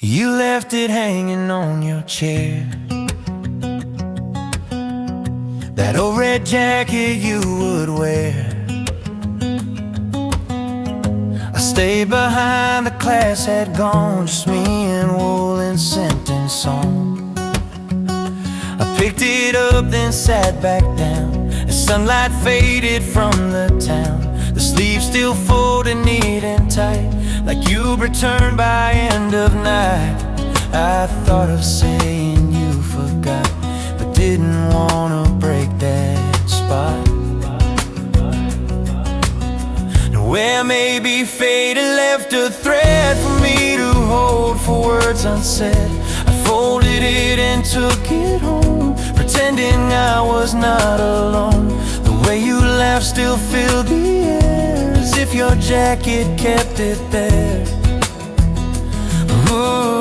You left it hanging on your chair, that old red jacket you would wear. I stayed behind, the class had gone, just me and wool and scenting song. I picked it up, then sat back down as sunlight faded from the town. The sleeves still folded neat and tight, like you'd return by end of night. I thought of saying you forgot, but didn't wanna break that spot. And where maybe fate had left a thread for me to hold for words unsaid, I folded it and took it home, pretending I was not alone. The way you laughed still filled the air, as if your jacket kept it there. Ooh.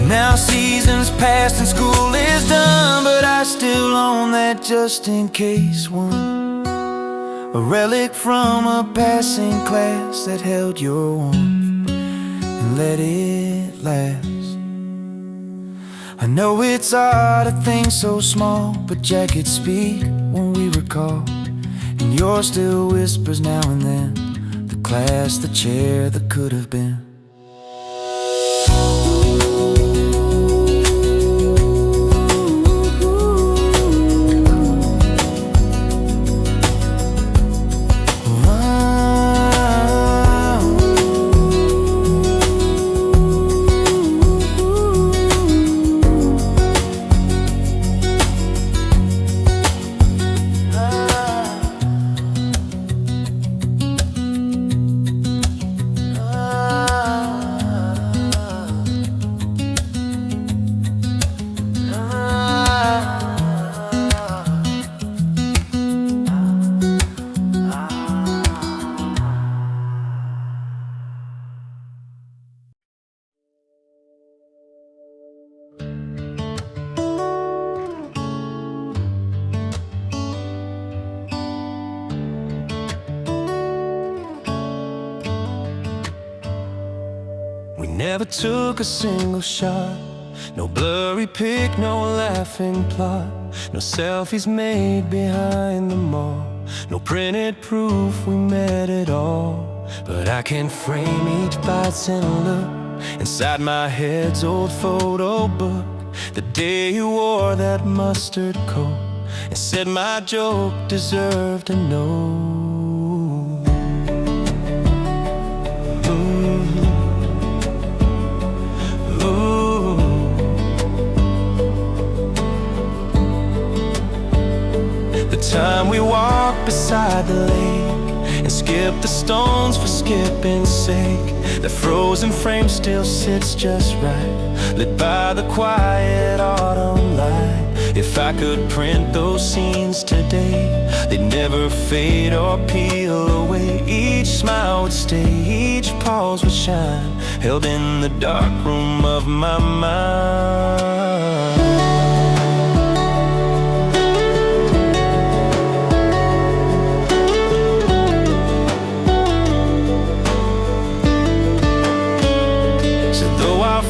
Now seasons past and school is done, but I still own that just in case one, a relic from a passing class that held your warmth and let it last. I know it's odd, a thing so small, but jackets speak when we recall, and yours still whispers now and then, the class, the chair that could have been. We never took a single shot, no blurry pic, no laughing plot, no selfies made behind the mall, no printed proof we met at all. But I can frame each bite and look inside my head's old photo book, the day you wore that mustard coat and said my joke deserved a note. The time we walked beside the lake and skipped the stones for skipping's sake, the frozen frame still sits just right, lit by the quiet autumn light. If I could print those scenes today, they'd never fade or peel away. Each smile would stay, each pause would shine, held in the dark room of my mind.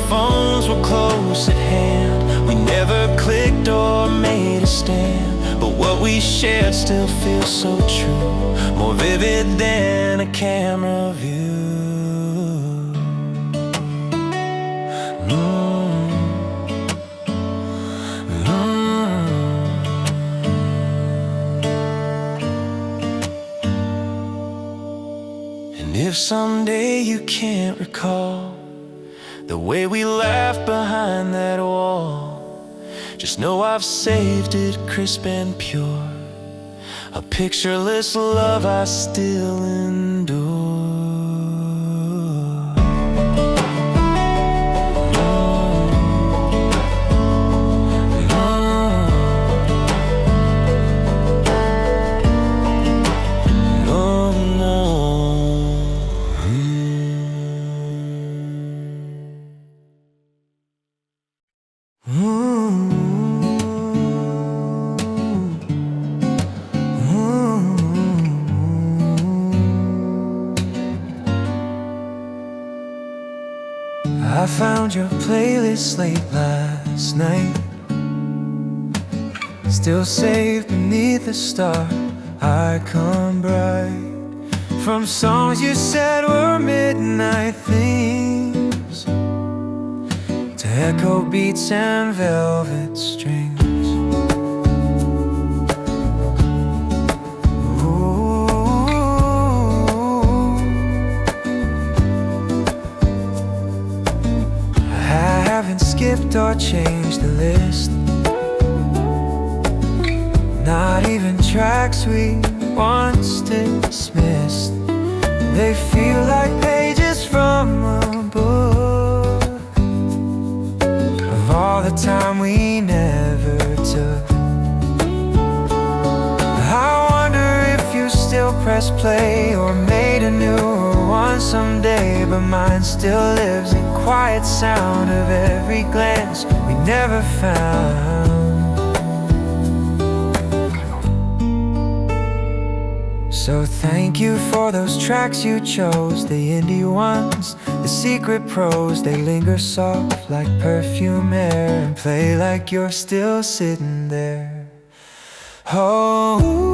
Phones were close at hand, we never clicked or made a stand, but what we shared still feels so true, more vivid than a camera view. And if someday you can't recall the way we laughed behind that wall, just know I've saved it crisp and pure, a pictureless love I still endure. I found your playlist late last night, still saved beneath the star icon bright. From songs you said were midnight themes to echo beats and velvet strings. Ooh, I haven't skipped or changed the list, not even tracks we once dismissed. They feel like pages from a book of all the time we never took. I wonder if you still press play or made a newer one someday, but mine still lives in quiet sound of every glance we never found. So thank you for those tracks you chose, the indie ones, the secret pros. They linger soft like perfume air and play like you're still sitting there. Oh,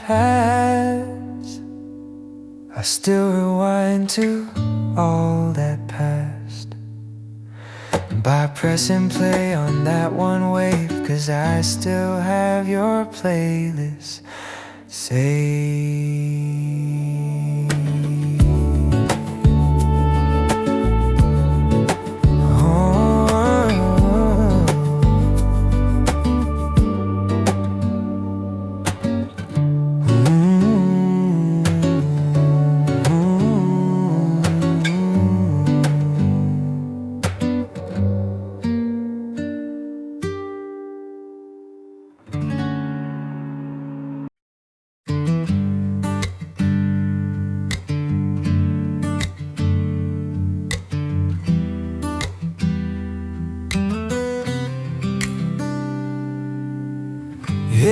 paths, I still rewind to all that past by pressing play on that one wave, 'cause I still have your playlist saved.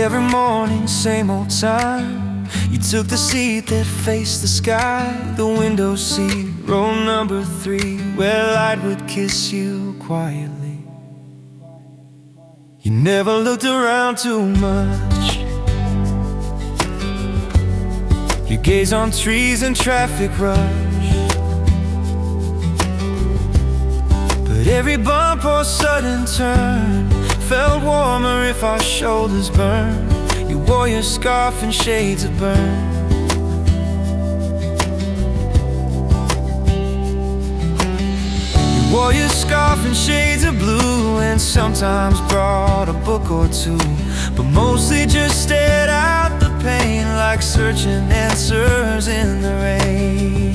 Every morning, same old time, you took the seat that faced the sky, the window seat, row number 3, where light would kiss you quietly. You never looked around too much, your gaze on trees and traffic rush, but every bump or sudden turn felt warmer if our shoulders burned. You wore your scarf and shades of burn. You wore your scarf and shades of blue, and sometimes brought a book or two, but mostly just stared out the pain like searching answers in the rain.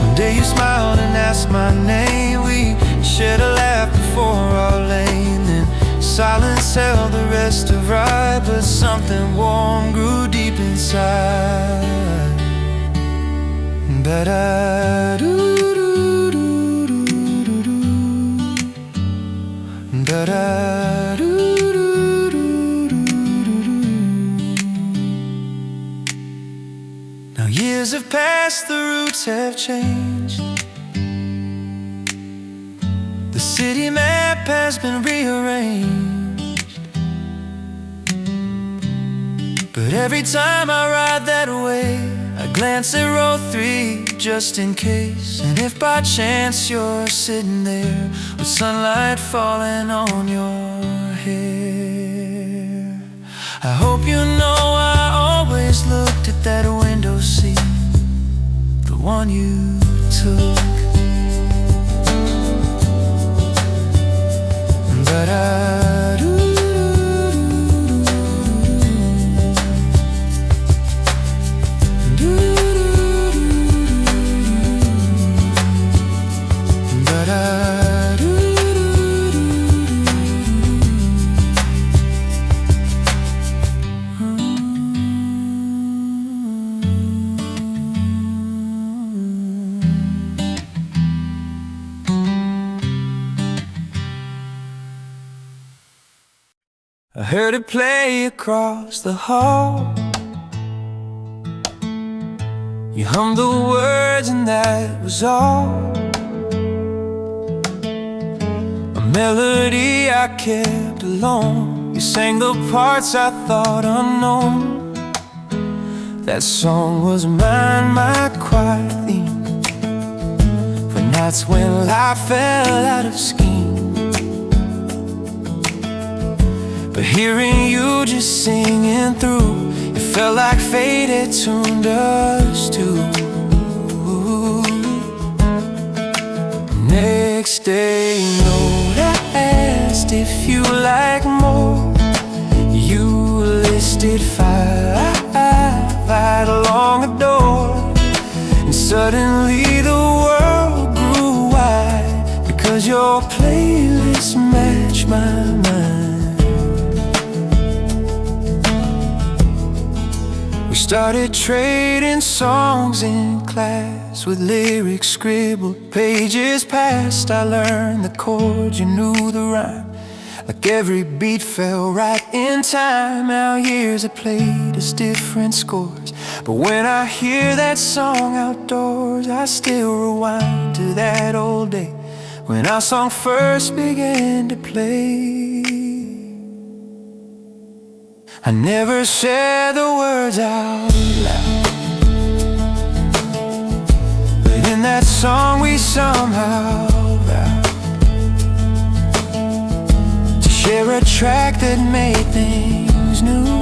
One day you smiled and asked my name. We shared a laugh before our lane, then silence held the rest of right, but something warm grew deep inside. Now years have passed, the routes have changed, the city map has been rearranged, but every time I ride that way, I glance at row 3 just in case. And if by chance you're sitting there with sunlight falling on your hair, I hope you know I always looked at that window seat, the one you took. But I heard it play across the hall. You hummed the words and that was all. A melody I kept alone. You sang the parts I thought unknown. That song was mine, my quiet theme, for nights when life fell out of scheme. But hearing you just singing through, it felt like fate had tuned us too. Next day, note I asked if you like more. You listed 5 right along the door, and suddenly the world grew wide, because your playlist matched my mind. We started trading songs in class, with lyrics scribbled pages past. I learned the chords, you knew the rhyme, like every beat fell right in time. Our years have played us different scores, but when I hear that song outdoors, I still rewind to that old day when our song first began to play. I never said the words out loud, but in that song we somehow vowed to share a track that made things new.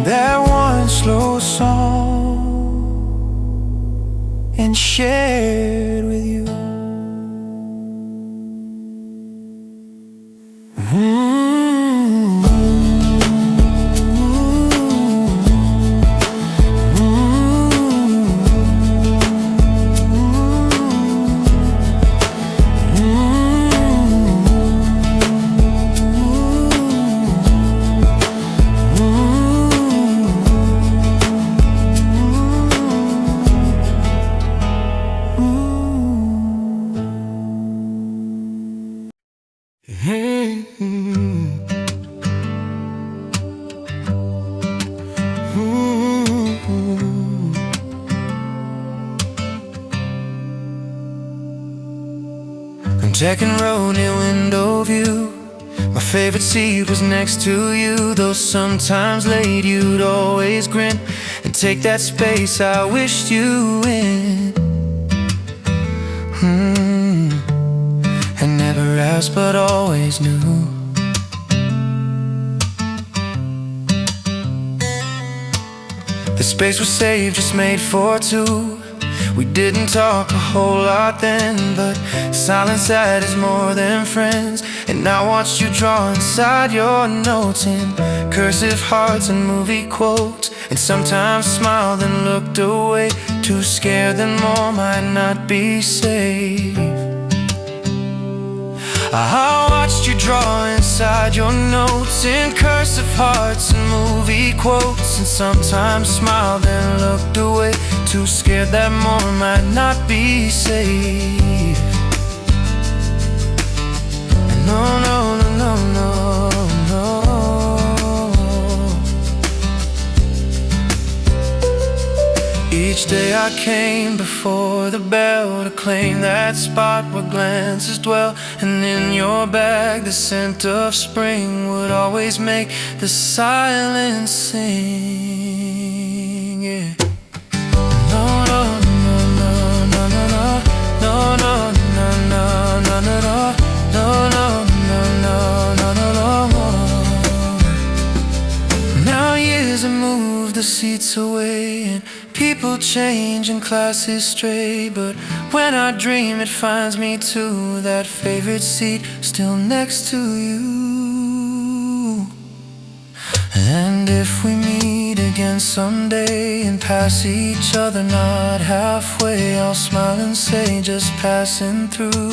That one slow song, and shared with you. Second row near window view, my favorite seat was next to you. Though sometimes late, you'd always grin and take that space I wished you in. And never asked but always knew. The space was saved, just made for two. We didn't talk a whole lot then, but silence that is more than friends. And I watched you draw inside your notes in cursive hearts and movie quotes, and sometimes smiled and looked away, too scared that more might not be safe. I watched you draw inside your notes in cursive hearts and movie quotes, and sometimes smiled and looked away, too scared that more might not be safe. And no, no, no, no, no, no. Each day I came before the bell to claim that spot where glances dwell, and in your bag the scent of spring would always make the silence sing. Yeah. No, no, no, no, no, no, no, no, no, no, no, no, no, no, no, no, no, no. Now years have moved the seats away, and people change and classes stray, but when I dream it finds me to that favorite seat still next to you. And if we meet again someday and pass each other not halfway, I'll smile and say just passing through,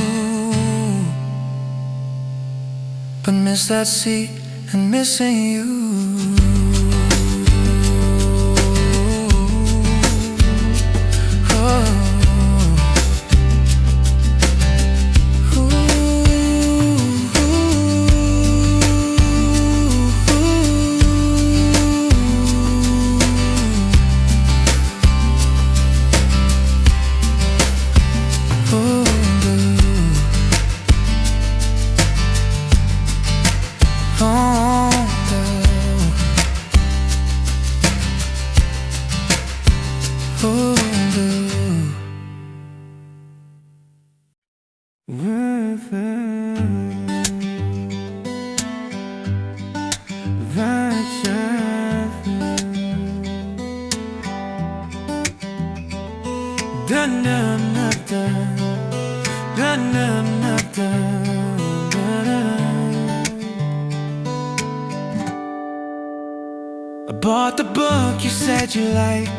but miss that seat and missing you. I bought the book you said you liked,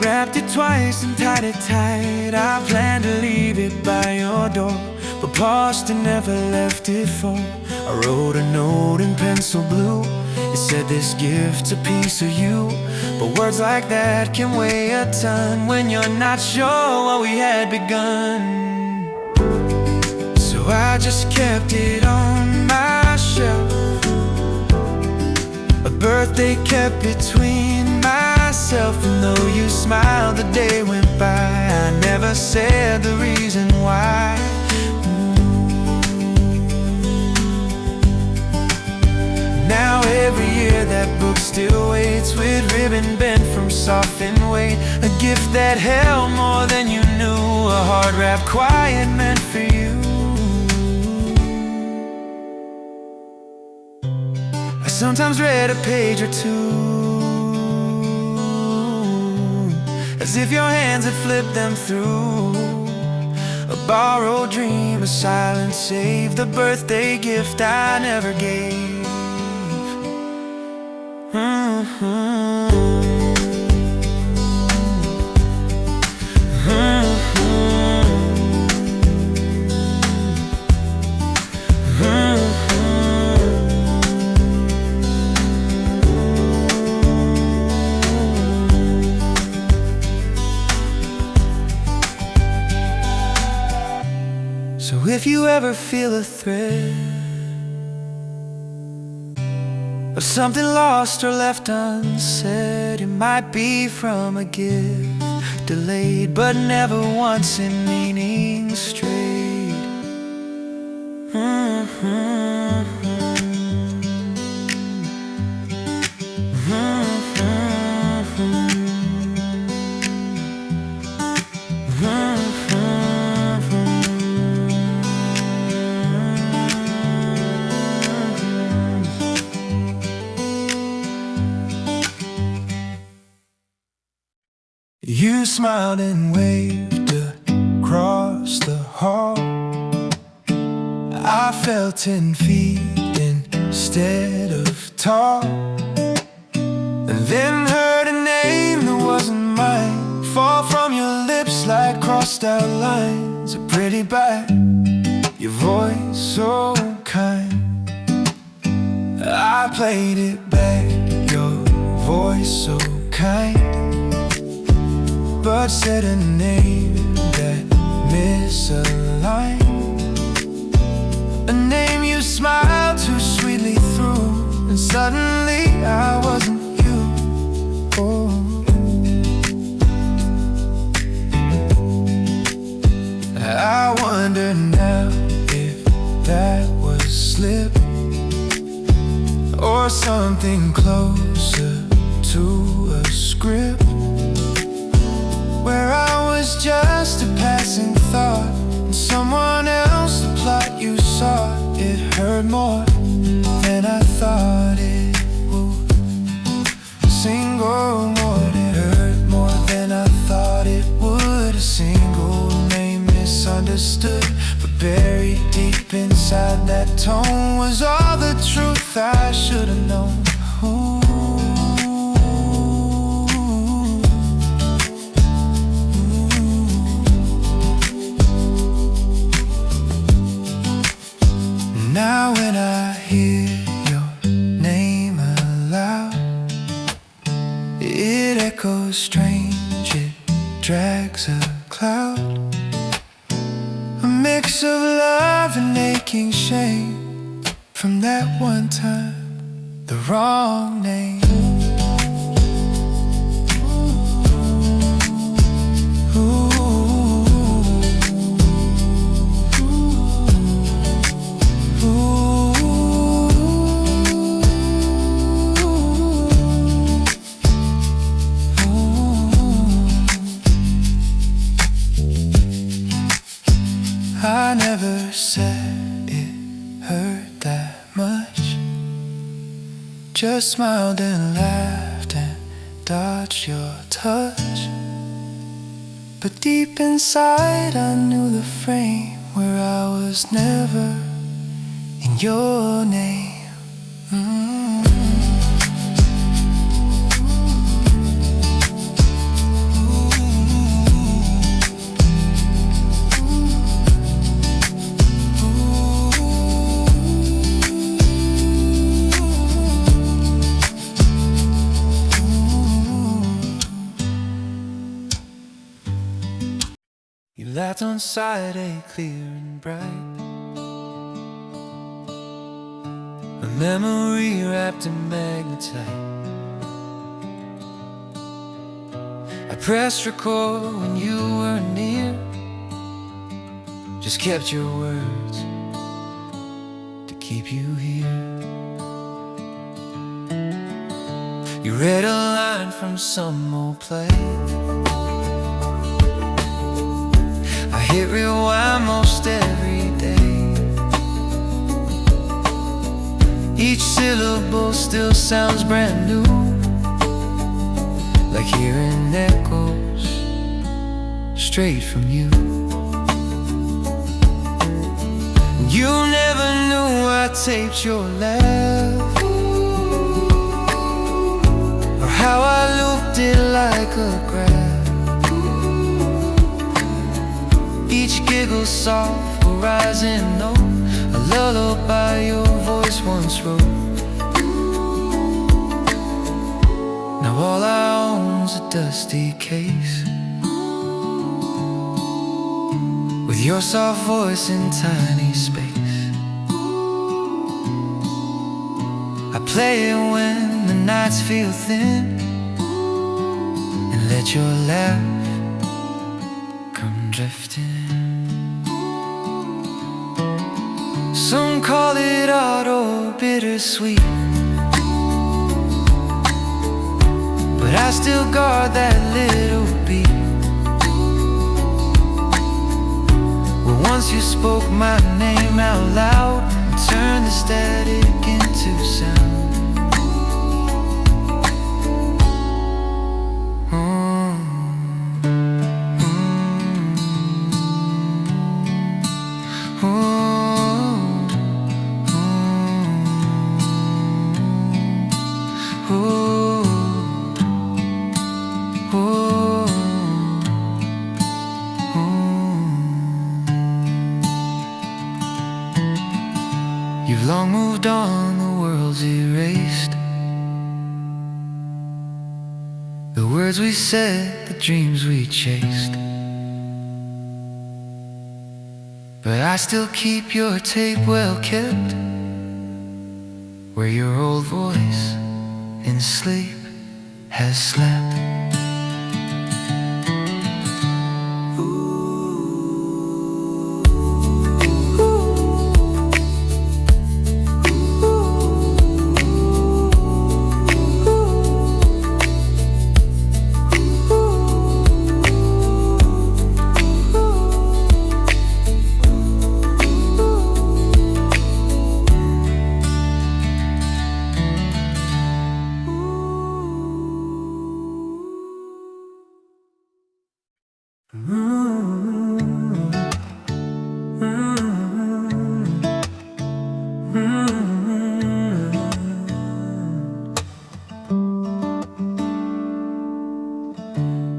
wrapped it twice and tied it tight. I planned to leave it by your door, but paused and never left it for. I wrote a note in pencil blue. It said this gift's a piece of you, but words like that can weigh a ton when you're not sure what we had begun. So I just kept it on my shelf, a birthday kept between myself. And though you smiled the day went by, I never said the reason why. Now every year that book still waits, with ribbon bent from softened weight. A gift that held more than you knew, a heart wrapped quiet meant for you. I sometimes read a page or two, as if your hands had flipped them through. A borrowed dream, a silent save, the birthday gift I never gave. So if you ever feel a thread of something lost or left unsaid, it might be from a gift delayed, but never once in meaning strayed. You smiled and waved across the hall. I felt 10 feet instead of tall, and then heard a name that wasn't mine fall from your lips like crossed out lines. A pretty bite, your voice so kind. I played it back, your voice so kind, but said a name that misaligned. A name you smiled too sweetly through, and suddenly I wasn't you. Oh. I wonder now if that was slip, or something closer to a script, where I was just a passing thought, and someone else the plot you saw. It hurt more than I thought it would. A single word, it hurt more than I thought it would. A single name misunderstood, but buried deep inside that tone was all the truth I should have known. Ooh. Now when I hear your name aloud, it echoes strange, it drags a cloud, a mix of love and aching shame, from that one time, the wrong name. said it hurt that much. Just smiled and laughed and dodged your touch. But deep inside I knew the frame where I was never in your name. You laughed on side A, clear and bright, a memory wrapped in magnetite. I pressed record when you were near, just kept your words to keep you here. You read a line from some old play. I hit rewind most every day. Each syllable still sounds brand new, like hearing echoes straight from you. You never knew I taped your laugh, or how I looped it like a graph. Each giggle soft, a rising note, a lullaby your voice once wrote. Now all I own's a dusty case, with your soft voice in tiny space. I play it when the nights feel thin, and let your laugh come drifting. Some call it odd or bittersweet, but I still guard that little beat. Well, once you spoke my name out loud and turned the static into sound. You've long moved on, the world's erased. The words we said, the dreams we chased. But I still keep your tape well kept, where your old voice in sleep has slept.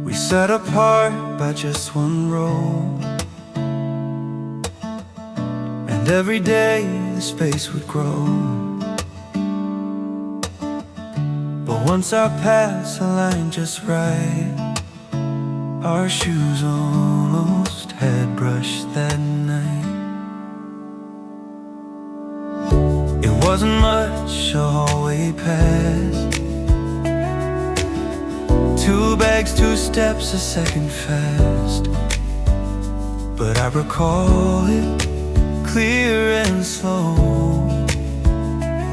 We set apart by just one row, and every day the space would grow. But once our paths aligned just right, our shoes almost had brushed that night. It wasn't much, a hallway pass, 2 bags, 2 steps, a second fast. But I recall it clear and slow,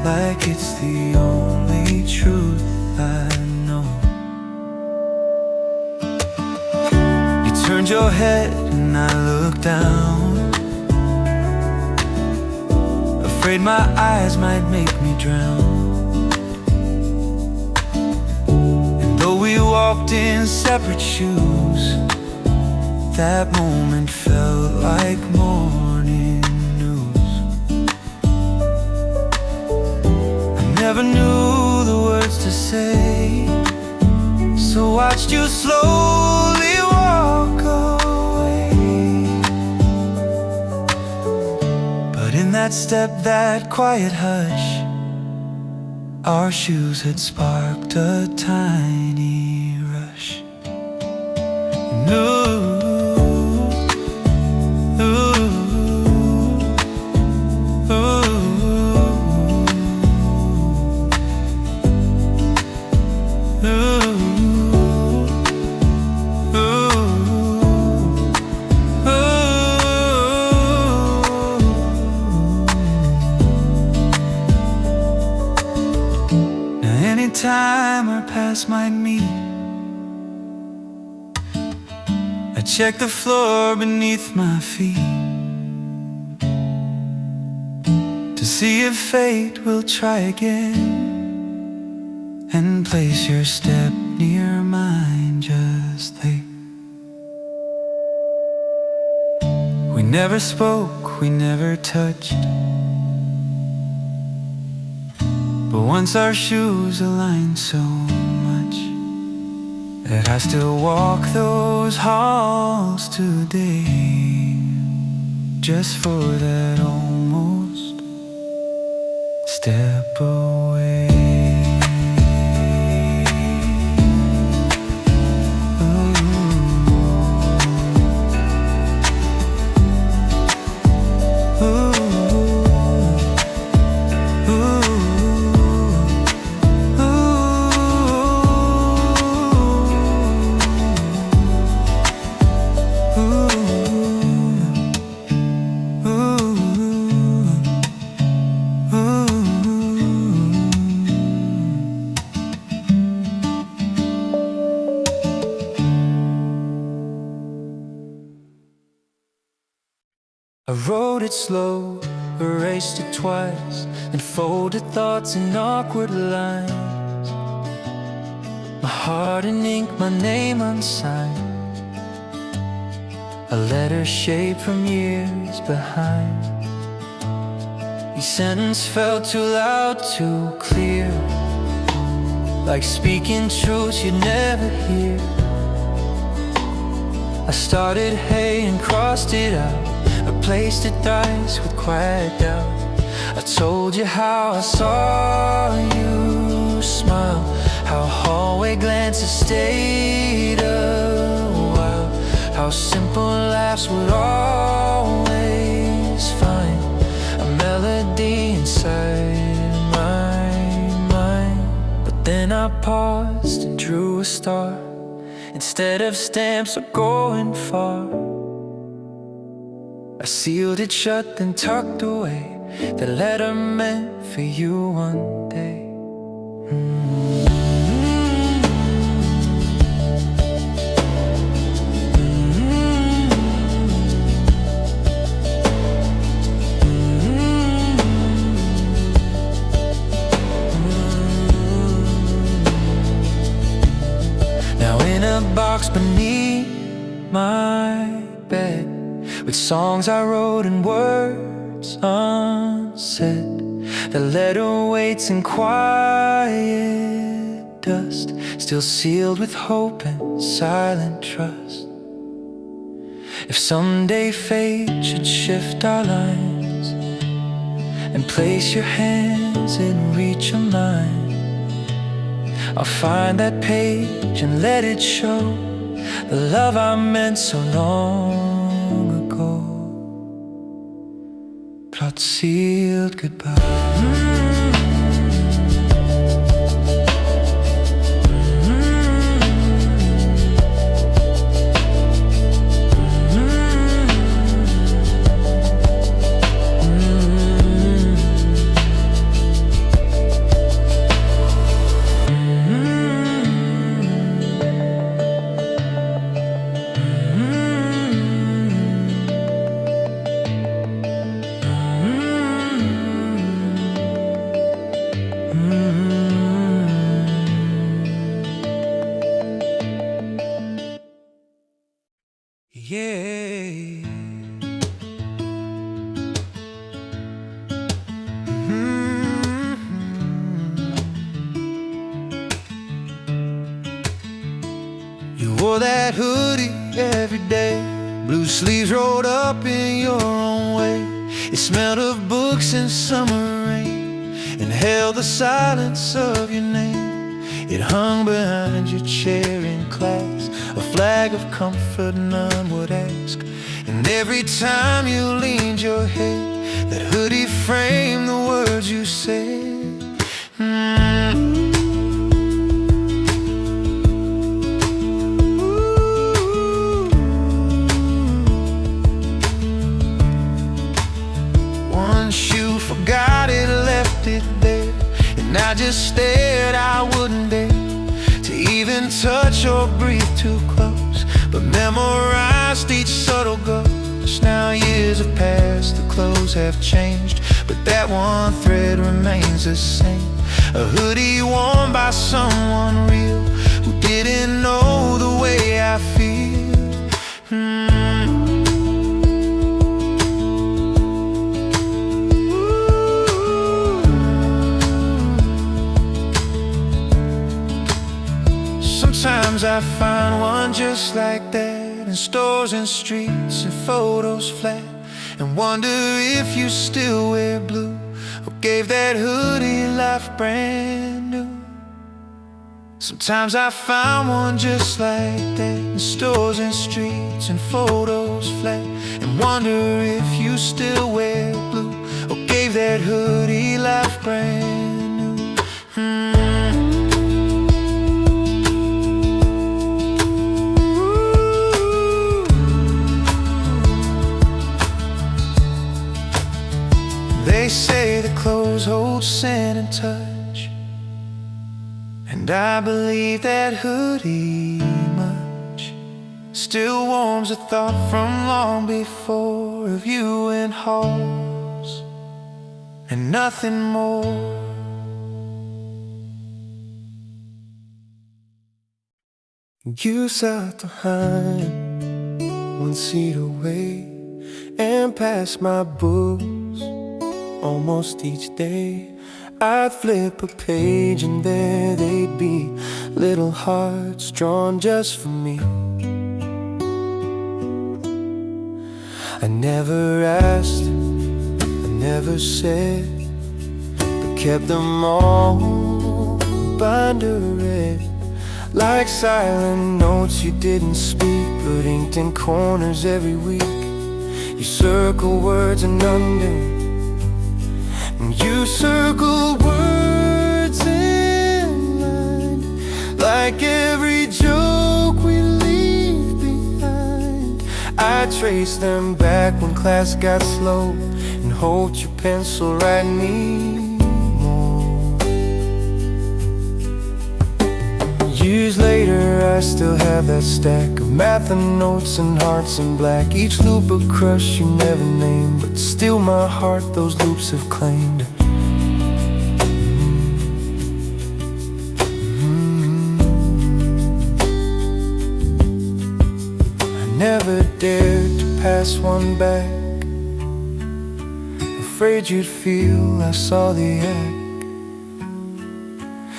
like it's the only truth I know. You turned your head and I looked down, my eyes might make me drown. And though we walked in separate shoes, that moment felt like morning news. I never knew the words to say, so watched you slowly walk away. But in that step, that quiet hush, our shoes had sparked a tiny rush. And anytime our paths might meet, I check the floor beneath my feet to see if fate will try again and place your step near mine just there. We never spoke, we never touched, but once our shoes aligned so much that I still walk those halls today, just for that almost step away. I wrote it slow, erased it twice, and folded thoughts in awkward lines. My heart in ink, my name unsigned, a letter shaped from years behind. Each sentence felt too loud, too clear, like speaking truths you'd never hear. I started hey and crossed it out, replaced it thrice with quiet doubt. I told you how I saw you smile, how hallway glances stayed a while, how simple laughs would always find a melody inside my mind. But then I paused and drew a star instead of stamps or going far. I sealed it shut, then tucked away the letter meant for you one day. Now in a box beneath my bed, with songs I wrote and words unsaid, the letter waits in quiet dust, still sealed with hope and silent trust. If someday fate should shift our lines and place your hands in reach of mine, I'll find that page and let it show the love I meant so long ago, brought sealed goodbye. Yeah. You wore that hoodie every day, blue sleeves rolled up in your own way. It smelled of books and summer rain, and held the silence of your name. It hung behind your chair in class, a flag of comfort none would ask. And every time you leaned your head, that hoodie framed the words you said. Forgot it, left it there, and I just stared. I wouldn't dare to even touch or breathe too close, but memorized each subtle ghost. Now years have passed, the clothes have changed, but that one thread remains the same. A hoodie worn by someone real, who didn't know the way I feel. Sometimes I find one just like that in stores and streets and photos flat, and wonder if you still wear blue, or gave that hoodie life brand new. Sometimes I find one just like that in stores and streets and photos flat, and wonder if you still wear blue, or gave that hoodie life brand new. They say the clothes hold scent and touch, and I believe that hoodie much. Still warms a thought from long before, of you in halls and nothing more. You sat behind, one seat away, and passed my books almost each day. I'd flip a page and there they'd be, little hearts drawn just for me. I never asked, I never said, but kept them all binder red, like silent notes you didn't speak, but inked in corners every week. You circle words and undo, you circle words in line, like every joke we leave behind. I trace them back when class got slow, and hoped your pencil write me more. Years later I still have that stack of math and notes and hearts in black, each loop a crush you never named, but still my heart those loops have claimed. Never dared to pass one back, afraid you'd feel I saw the act.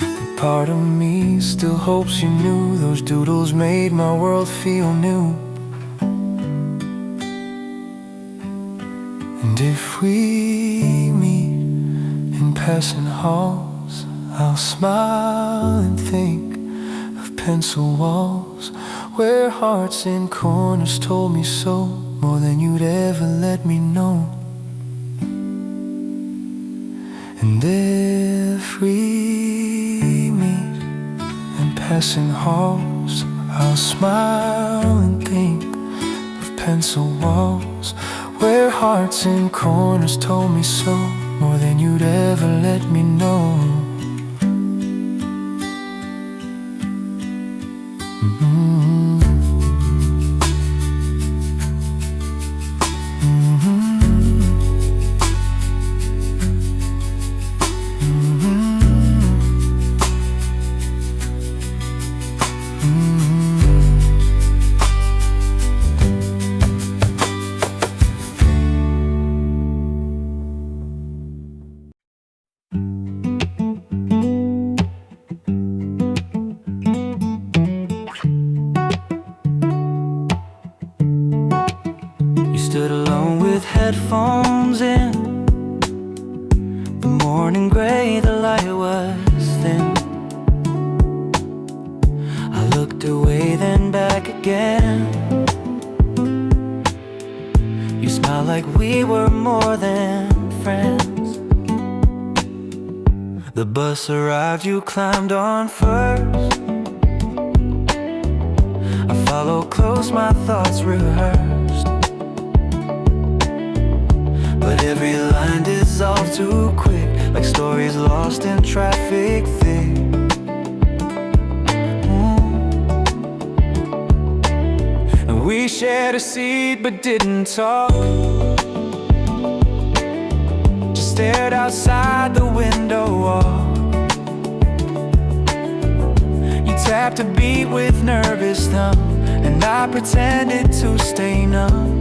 But part of me still hopes you knew those doodles made my world feel new. And if we meet in passing halls, I'll smile and think of pencil walls, where hearts in corners told me so, more than you'd ever let me know. And if we meet in passing halls, I'll smile and think of pencil walls, where hearts in corners told me so, more than you'd ever let me know. stood alone with headphones in. The morning gray, the light was thin. I looked away, then back again. You smiled like we were more than friends. The bus arrived, you climbed on first. I followed close, my thoughts rehearsed. But every line dissolved too quick, like stories lost in traffic thick. And we shared a seat but didn't talk. Just stared outside the window wall. You tapped a beat with nervous thumb, and I pretended to stay numb.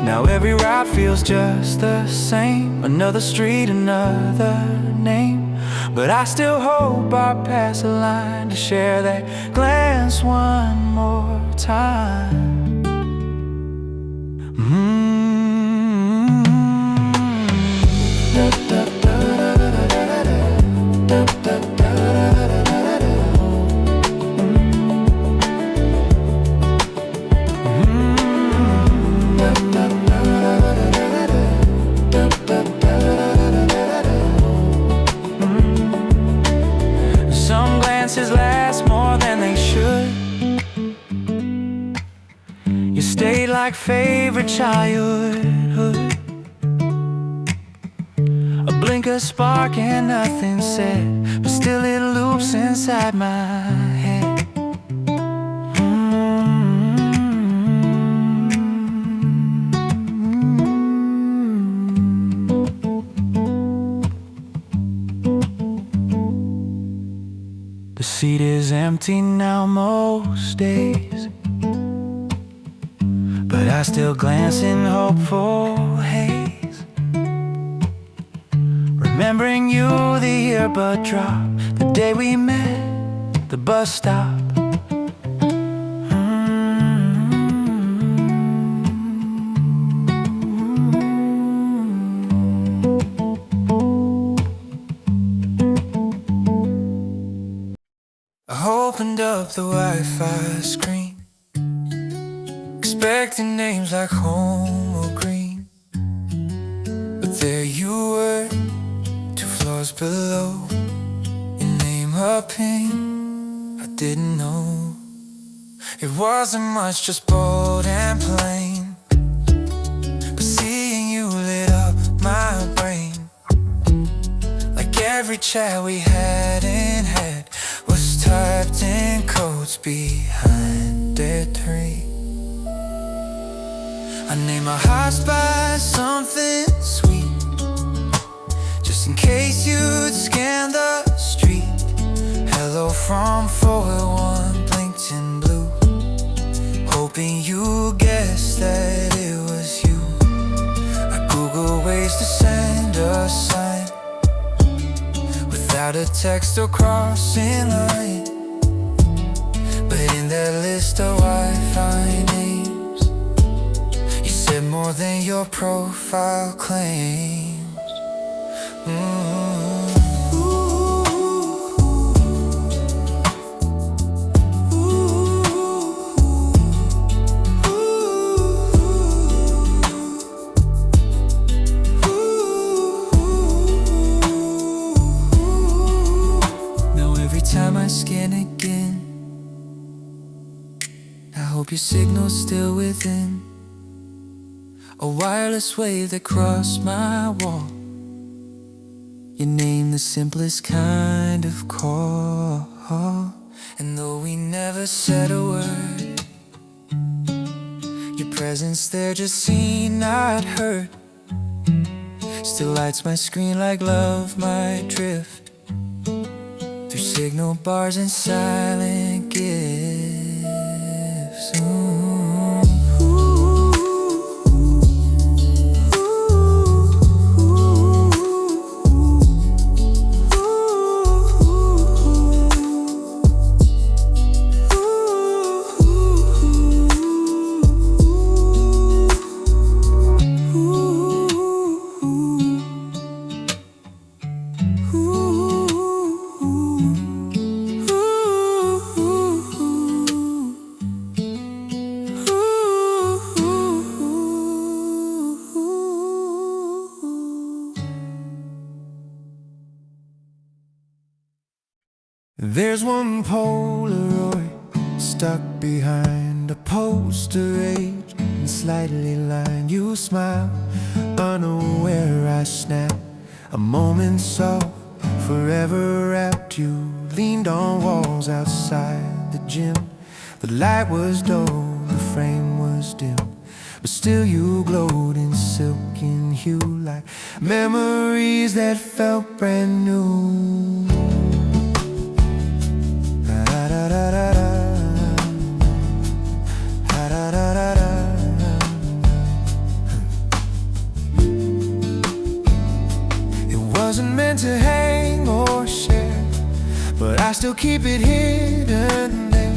Now every ride feels just the same. Another street, another name. But I still hope our paths align to share that glance one more time. Some glances last more than they should. You stayed like favorite childhood. A blink, a spark, and nothing said, but still it loops inside my head. The seat is empty now most days, but I still glance in hopeful haze. Remembering you, the earbud drop, the day we met, the bus stop. I opened up the Wi-Fi screen, expecting names like home or green. But there you were, 2 floors below. Your name a pin, I didn't know. It wasn't much, just bold and plain, but seeing you lit up my brain. Like every chat we hadn't had was typed in codes behind their tree. I named my house by something sweet, just in case you'd scan the street. Hello from 401 blinked in blue, hoping you guessed that it was you. I Google ways to send a sign without a text or crossing line. But in that list of Wi-Fi names, you said more than your profile claims. Time I scan again, I hope your signal's still within a wireless wave that crossed my wall. Your name, the simplest kind of call. And though we never said a word, your presence there just seen, not heard, still lights my screen like love might drift through signal bars and silent gifts. There's one Polaroid stuck behind a poster aged and slightly lined. You smile, unaware I snap. A moment saw, forever wrapped. You leaned on walls outside the gym. The light was dull, the frame was dim, but still you glowed in silken hue, like memories that felt brand new. It wasn't meant to hang or share, but I still keep it hidden there,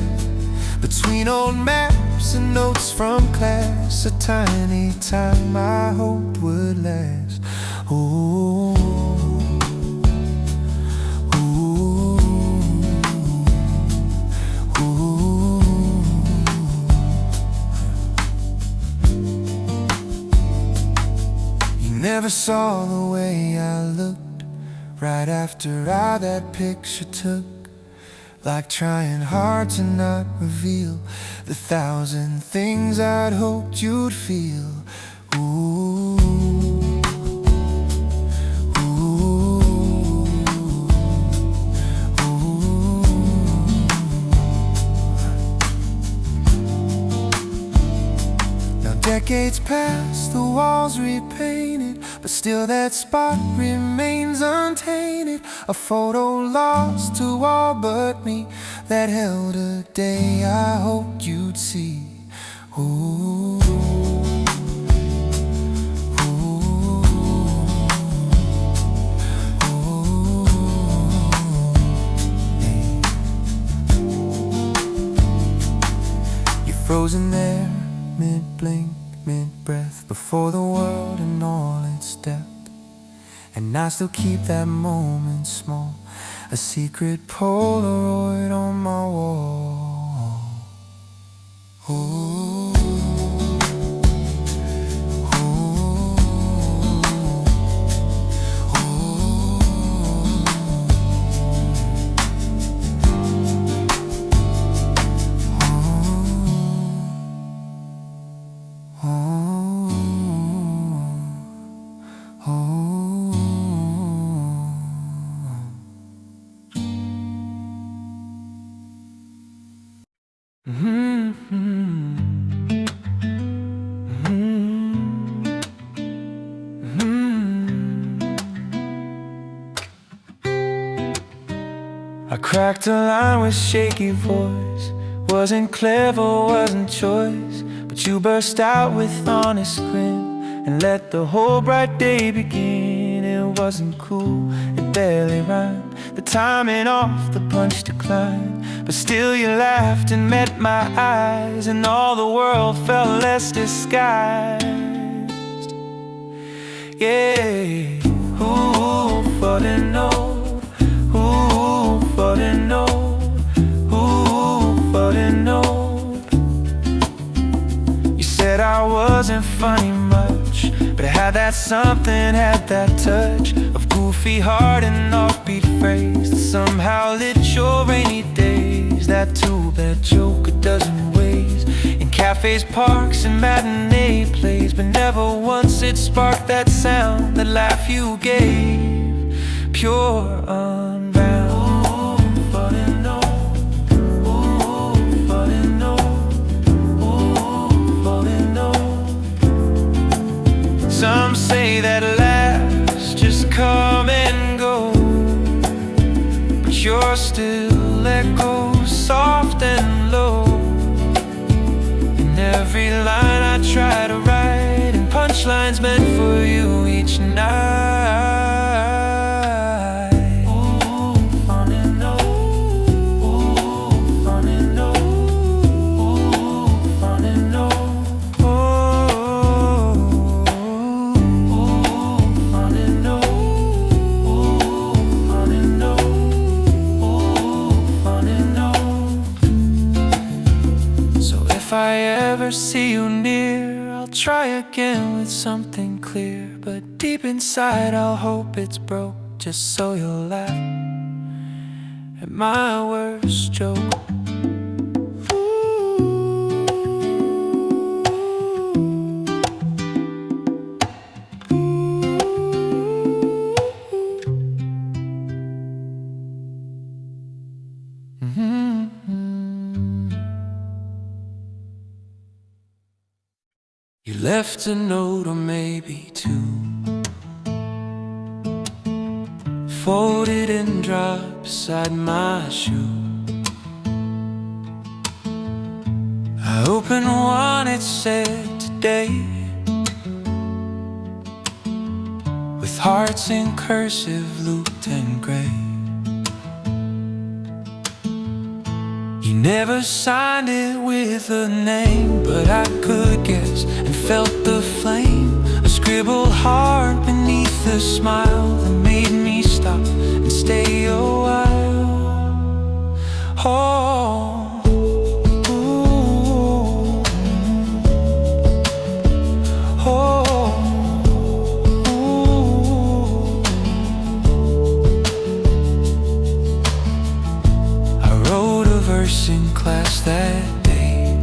between old maps and notes from class. A tiny time I hoped would last. Ooh. Never saw the way I looked right after I that picture took, like trying hard to not reveal the thousand things I'd hoped you'd feel. Ooh, ooh, ooh. Now decades pass, the walls repainted, but still that spot remains untainted. A photo lost to all but me, that held a day I hoped you'd see. Ooh, ooh, ooh. You're frozen there, mid-blink, mid-breath, before the world and all its depth. And I still keep that moment small, a secret Polaroid on my wall. Ooh, ooh, I cracked a line with shaky voice. Wasn't clever, wasn't choice, but you burst out with honest grin and let the whole bright day begin. It wasn't cool, it barely rhymed, the timing off, the punch declined, but still you laughed and met my eyes, and all the world felt less disguised. Yeah, ooh, for to know. Ooh, for to know. Ooh, for to know. You said I wasn't funny much, but I had that something, had that touch of goofy heart and offbeat phrase that somehow lit your rainy days. That tool, that joke a dozen ways, in cafes, parks, and matinee plays, but never once it sparked that sound, that laugh you gave, pure, unbound. Ooh, for to know. Ooh, for to know. Ooh, for to know. Some say that laughs just come and go, but you're still echoes soft and low. And every line I try to write, and punchlines meant for you each night. If I ever see you near, I'll try again with something clear, but deep inside I'll hope it's broke, just so you'll laugh at my worst joke. You left a note or maybe two, folded and dropped beside my shoe. I opened one, it said today, with hearts in cursive, looped and gray. You never signed it with a name, but I could guess and felt the flame, a scribbled heart beneath the smile that made me stop and stay a while. Oh, ooh, oh, ooh. I wrote a verse in class that day,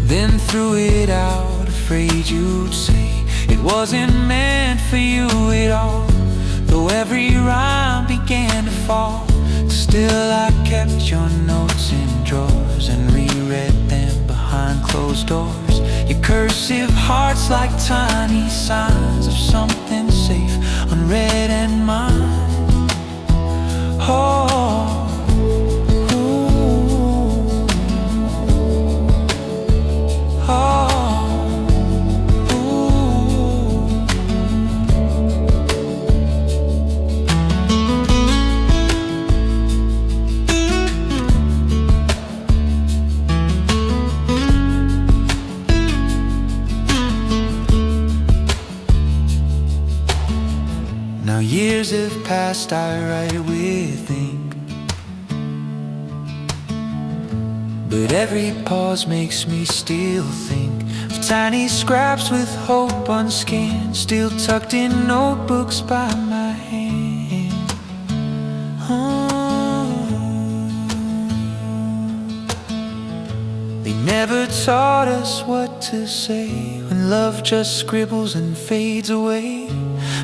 then threw it out, afraid you'd say it wasn't meant for you at all. Though every rhyme began to fall, still I kept your notes in drawers and reread them behind closed doors. Your cursive hearts like tiny signs of something safe, unread and mine. Oh, now years have passed, I write with ink, but every pause makes me still think of tiny scraps with hope unscanned, still tucked in notebooks by my hand. Oh. They never taught us what to say when love just scribbles and fades away,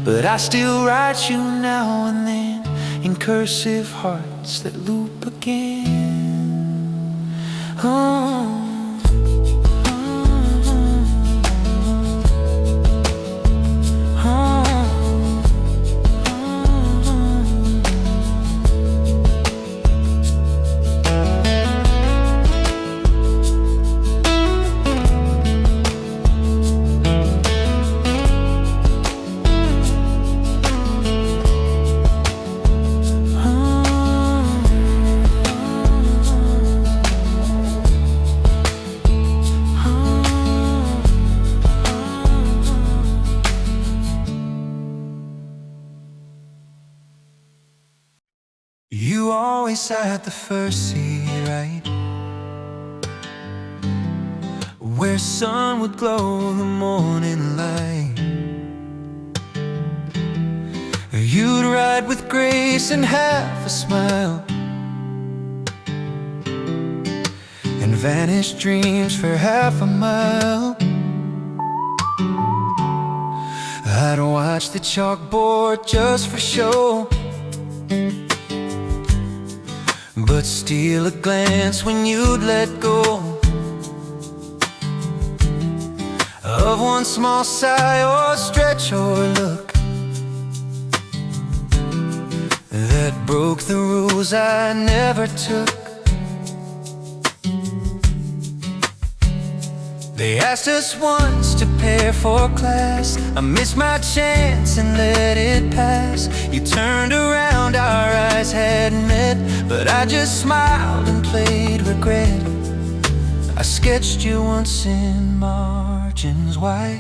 but I still write you now and then in cursive hearts that loop again. Oh. You always had the first seat, right? Where sun would glow the morning light. You'd ride with grace and half a smile, and vanish dreams for half a mile. I'd watch the chalkboard just for show, but steal a glance when you'd let go of one small sigh or stretch or look that broke the rules I never took. They asked us once to pair for class. I missed my chance and let it pass. You turned around, our eyes had met, but I just smiled and played regret. I sketched you once in margins white,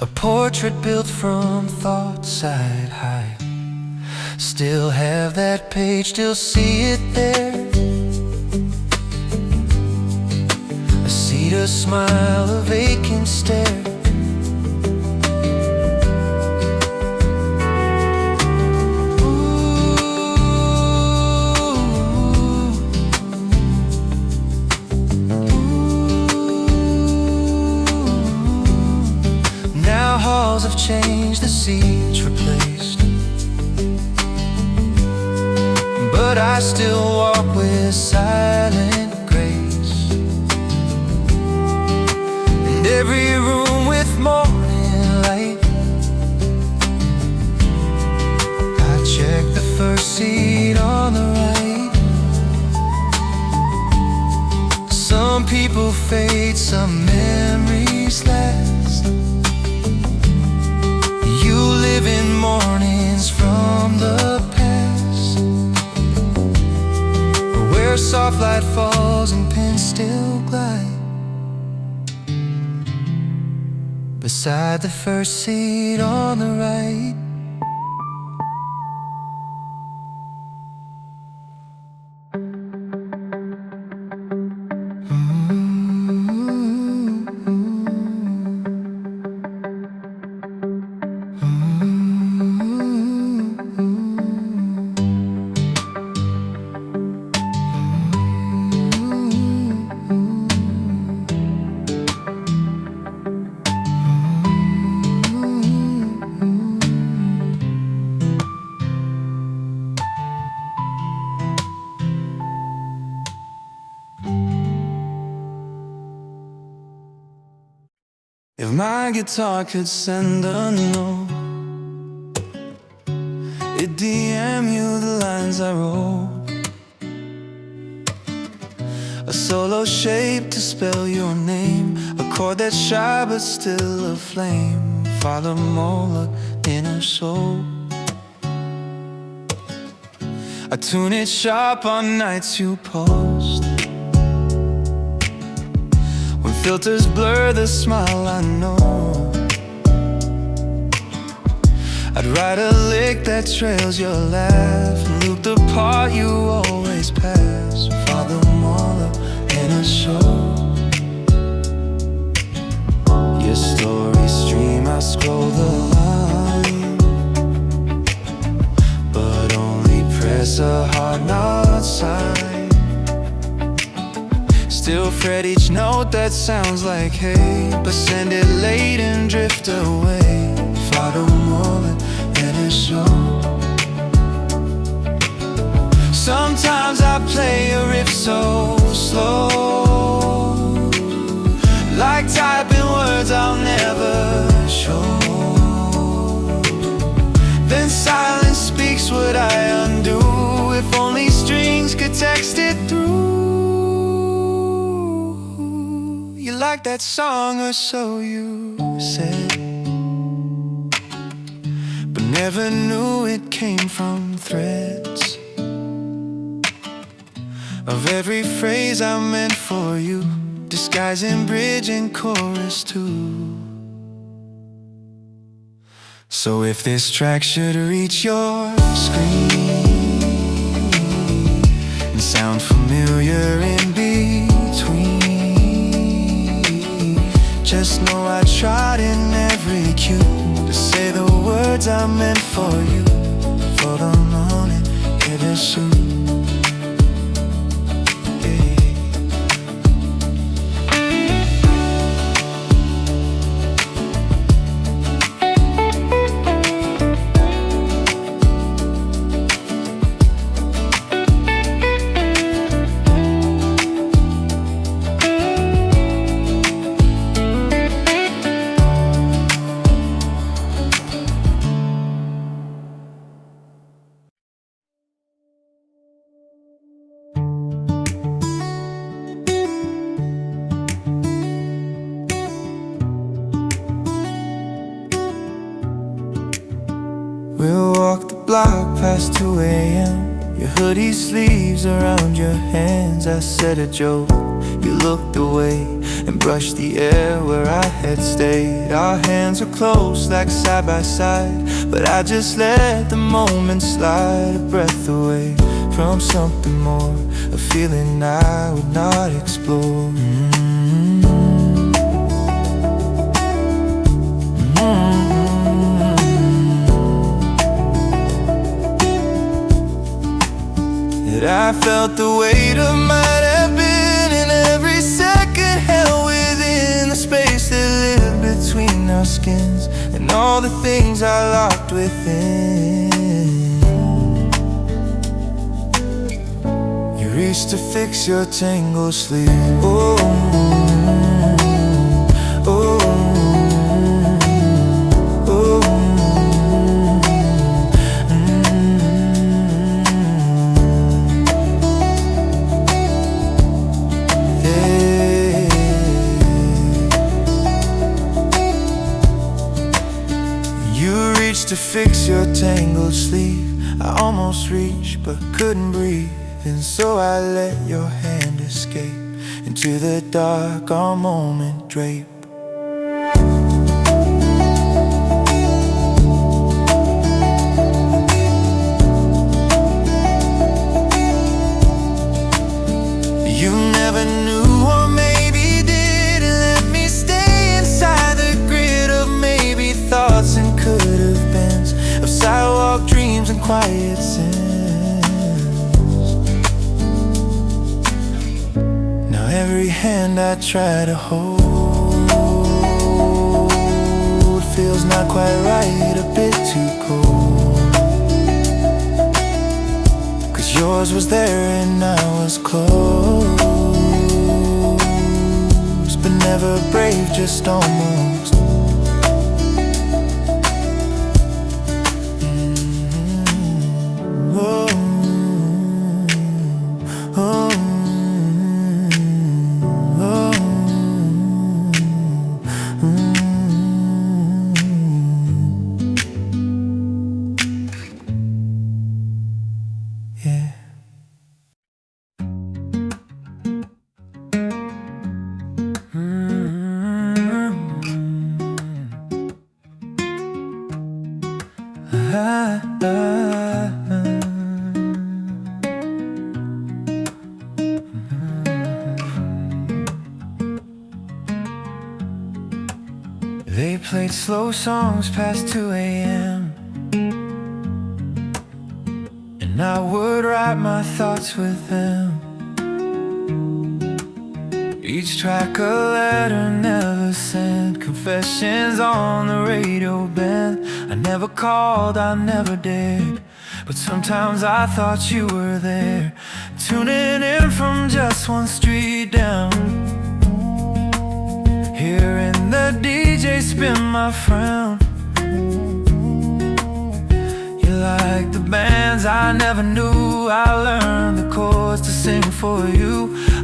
a portrait built from thoughts I'd hide. Still have that page, still see it there. A smile, a vacant stare. seats replaced, but I still walk with silent grace. And every room with morning light, I check the first seat on the right. Some people fade, some memories last. You live in mornings from the past, where soft light falls and pins still glide beside the first seat on the right. If my guitar could send a note, it'd DM you the lines I wrote, a solo shape to spell your name, a chord that's shy but still a flame, Father Mola, inner soul. I tune it sharp on nights you post, when filters blur the smile I know. I'd write a lick that trails your laugh and loop the part you always pass, Father Mola, inner soul. Your story stream, I scroll the line, but only press a hard not sign. Still fret each note that sounds like hey, but send it late and drift away, Father Mola, inner soul. Sometimes I play a riff so slow, like typing words I'll never show. Then silence speaks what I undo, if only strings could text it through. You like that song, or so you said, but never knew it came from threads of every phrase I meant for you, disguising bridge and chorus too. So if this track should reach your screen and sound familiar in between, just know I tried in every cue to say the words I meant for you, for the morning, it is soon. We'll walk the block past 2 a.m. Your hoodie sleeves around your hands. I said a joke, you looked away and brushed the air where I had stayed. Our hands were close like side by side, but I just let the moment slide, a breath away from something more, a feeling I would not explore. That I felt the weight of might have been in every second held within the space that lived between our skins. And and all the things I locked within. You reached to fix your tangled sleeve. Oh, oh, oh, yeah. You reached to fix your tangled sleeve. I almost reached but couldn't breathe, and so I let your hand escape into the dark, our moment drape. You never knew, or maybe didn't, let me stay inside the grid of maybe thoughts and could-have beens, of sidewalk dreams and quiet sins. Every hand I try to hold feels not quite right, a bit too cold. 'Cause yours was there and I was close, but never brave, just almost. Oh, oh. They played slow songs past 2 a.m. and I would write my thoughts with them. Each track a letter never sent, confessions on the radio band. I never called, I never dared, but sometimes I thought you were there, tuning in from just one street down. Hearing the DJ spin my frown. You like the bands I never knew. I learned the chords to sing for you.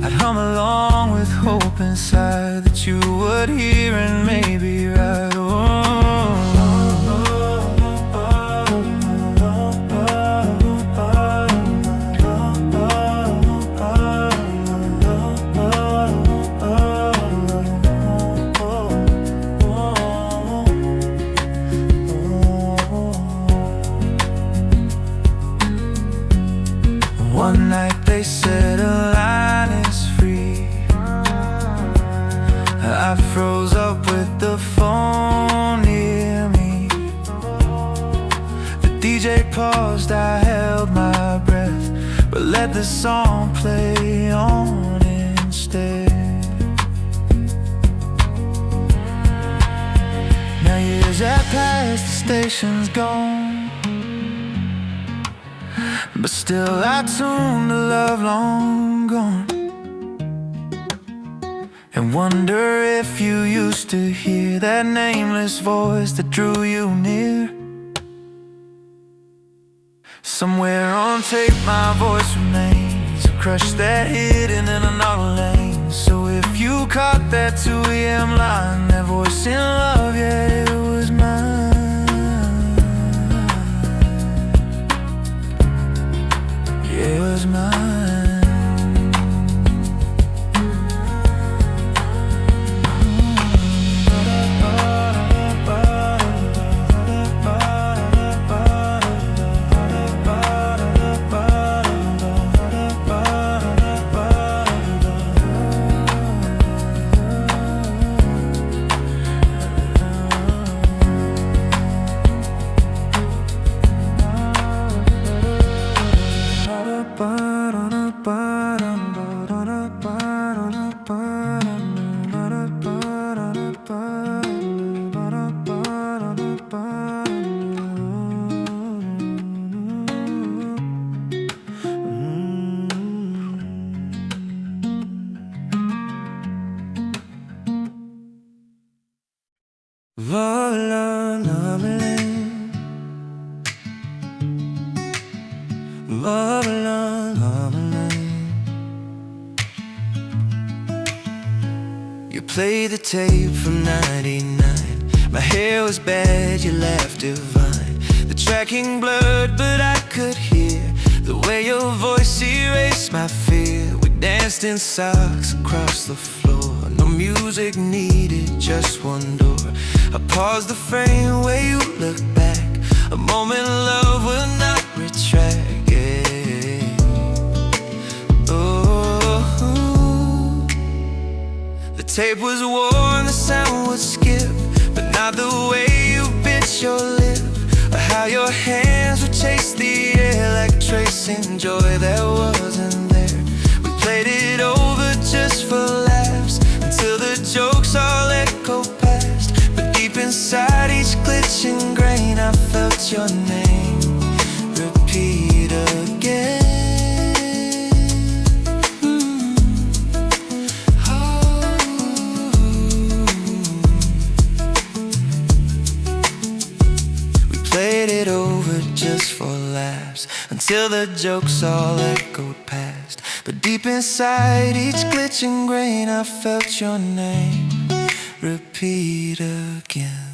I'd hum along with hope inside that you would hear and maybe write. One night they said a line is free. I froze up with the phone near me. The DJ paused, I held my breath, but let the song play on instead. Now years have passed, the station's gone, but still I tune to love long gone, and wonder if you used to hear that nameless voice that drew you near. Somewhere on tape my voice remains, a crush that hidden in another lane. So if you caught that 2 a.m. line, that voice in love, yeah, it was mine. It was mine. Marmalade, marmalade. You played the tape from '99. My hair was bad, you laughed divine. The tracking blurred, but I could hear the way your voice erased my fear. We danced in socks across the floor. No music needed, just one door. I paused the frame where you looked back. A moment love will not retract, yeah. Oh, the tape was worn, the sound would skip, but not the way you bit your lip, or how your hands would chase the air like tracing joy that wasn't there. We played it over just for laughs, until the jokes all echo past. But deep inside each glitch and grain, I felt your name repeat again. We played it over just for laughs, until the jokes all echoed past. But deep inside each glitch and grain, I felt your name repeat again.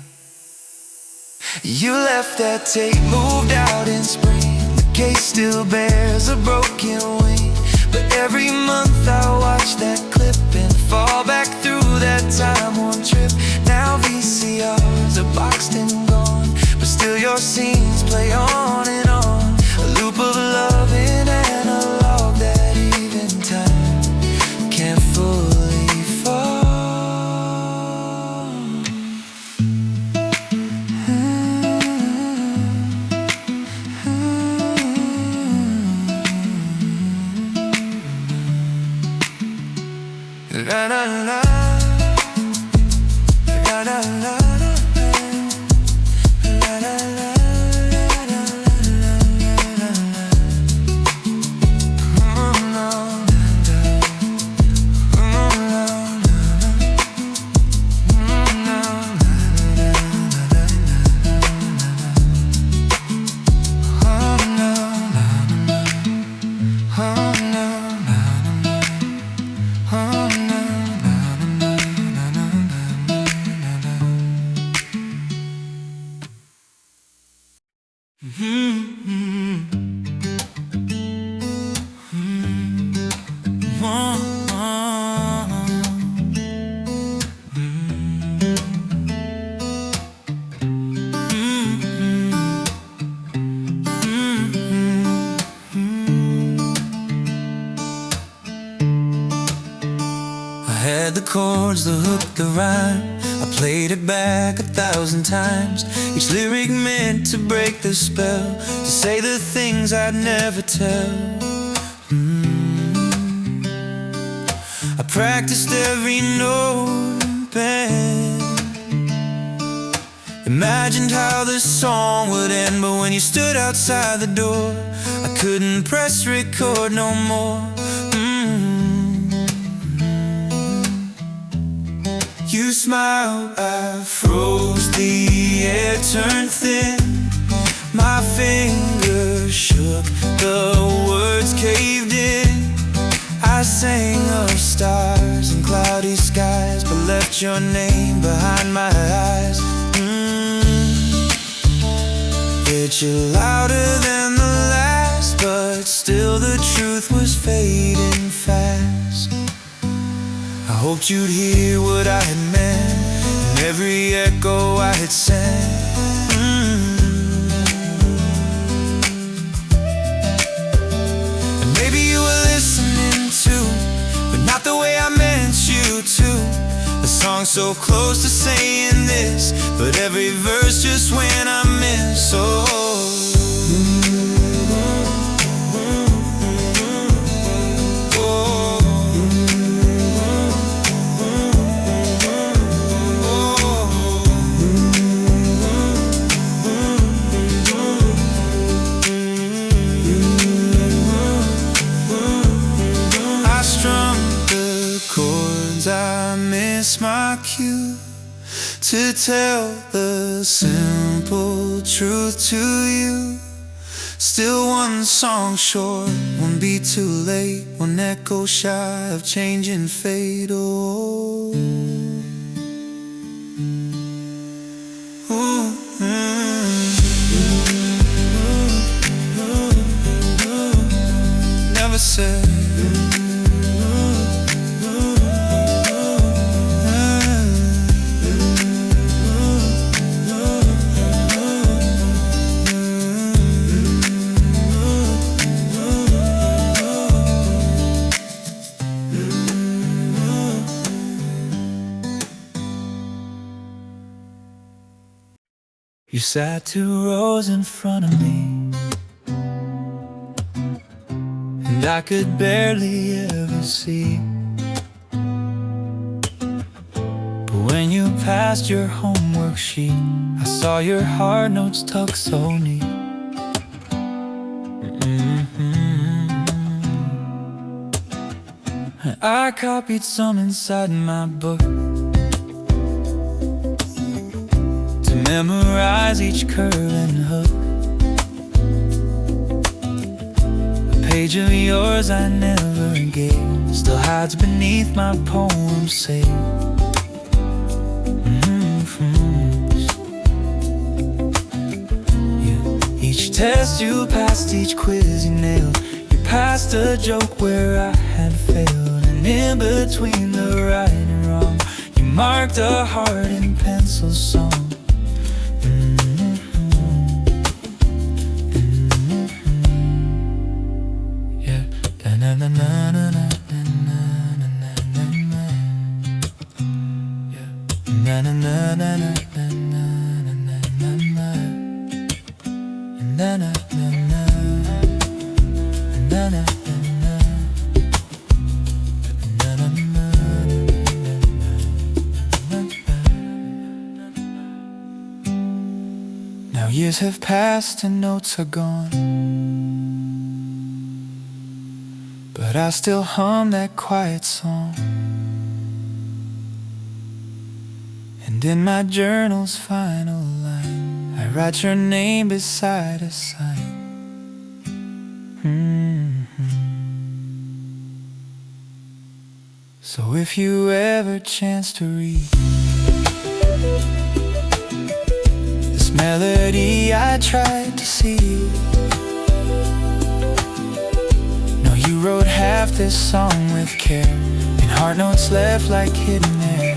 You left that tape, moved out in spring. The case still bears a broken wing, but every month I watch that clip and fall back through that time-worn trip. Now VCRs are boxed and gone, but still your scenes play on and on. A loop of love in analog that even time can't fully fall. La la la, la la la. I had the chords, the hook, the rhyme. I played it back 1,000 times. Each lyric meant to break the spell, to say the things I'd never tell. I practiced every note and pen, imagined how the song would end. But when you stood outside the door, I couldn't press record no more. You smiled, I froze, the air turned thin. My fingers shook, the words caved in. I sang of stars and cloudy skies, but left your name behind my eyes. Hit you louder than the last, but still the truth was fading fast. I hoped you'd hear what I had meant, and every echo I had sent. And maybe you were listening too, but not the way I meant you to. The song's so close to saying this, but every verse just went I miss. I miss my cue to tell the simple truth to you, Still one song short, one beat too late, one echo shy of changing fate. Oh, oh, never said. You sat 2 rows in front of me, and I could barely ever see. But when you passed your homework sheet, I saw your hard notes tucked so neat. I copied some inside my book to memorize each curve and hook. A page of yours I never gave still hides beneath my poem saved. Yeah. Each test you passed, each quiz you nailed. You passed a joke where I had failed, and in between the right and wrong, you marked a heart in pencil song. Now years have passed and notes are gone, but I still hum that quiet song. And in my journal's final line, I write your name beside a sign. So if you ever chance to read this melody I tried to see, know you wrote half this song with care, and heart notes left like hidden there.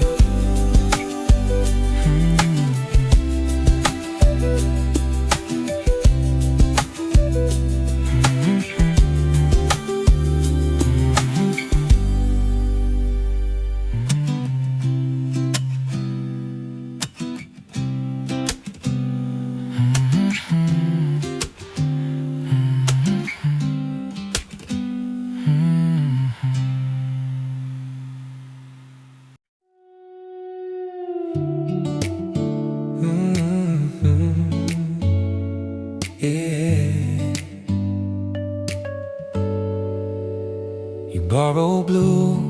You borrow blue,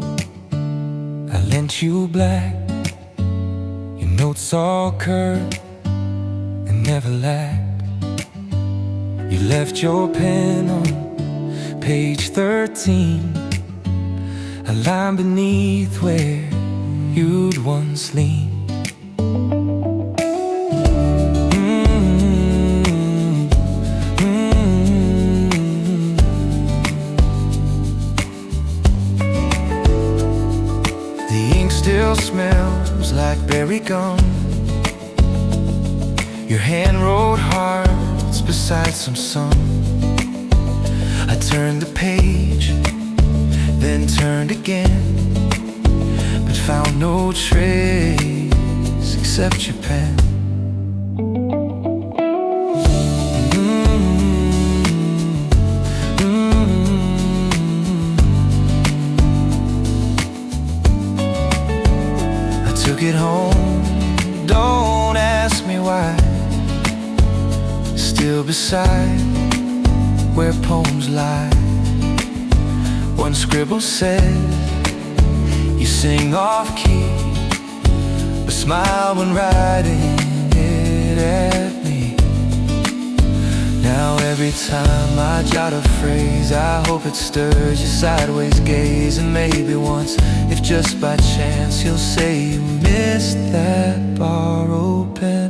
I lent you black. Your notes all curved and never lacked. You left your pen on page 13, a line beneath where you'd once leaned. Still smells like berry gum. Your hand wrote hearts beside some sun. I turned the page, then turned again, but found no trace except your pen. Took it home, don't ask me why. Still beside where poems lie. One scribble says you sing off key, but smile when writing it at me. Now every time I jot a phrase, I hope it stirs your sideways gaze. And maybe once, if just by chance, you'll say you missed that borrowed pen.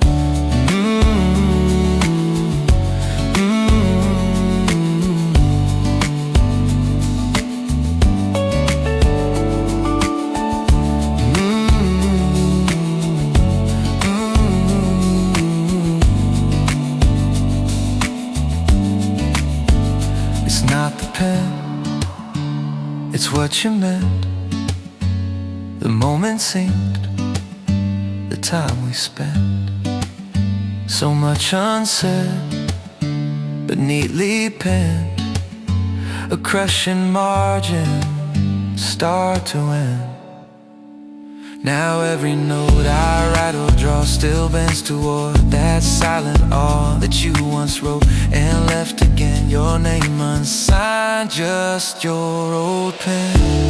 It's what you meant, the moment synced, the time we spent. So much unsaid, but neatly penned, a crushing margin, start to end. Now every note I write or draw still bends toward that silent awe that you once wrote and left again. Your name unsigned, just your old pen.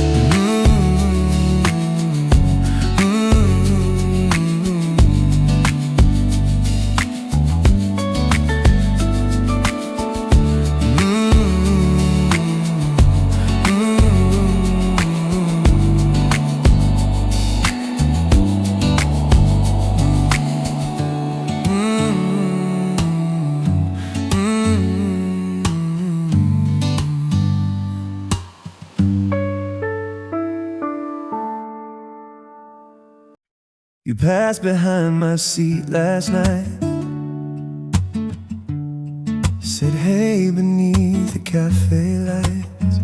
You passed behind my seat last night, said hey beneath the cafe lights.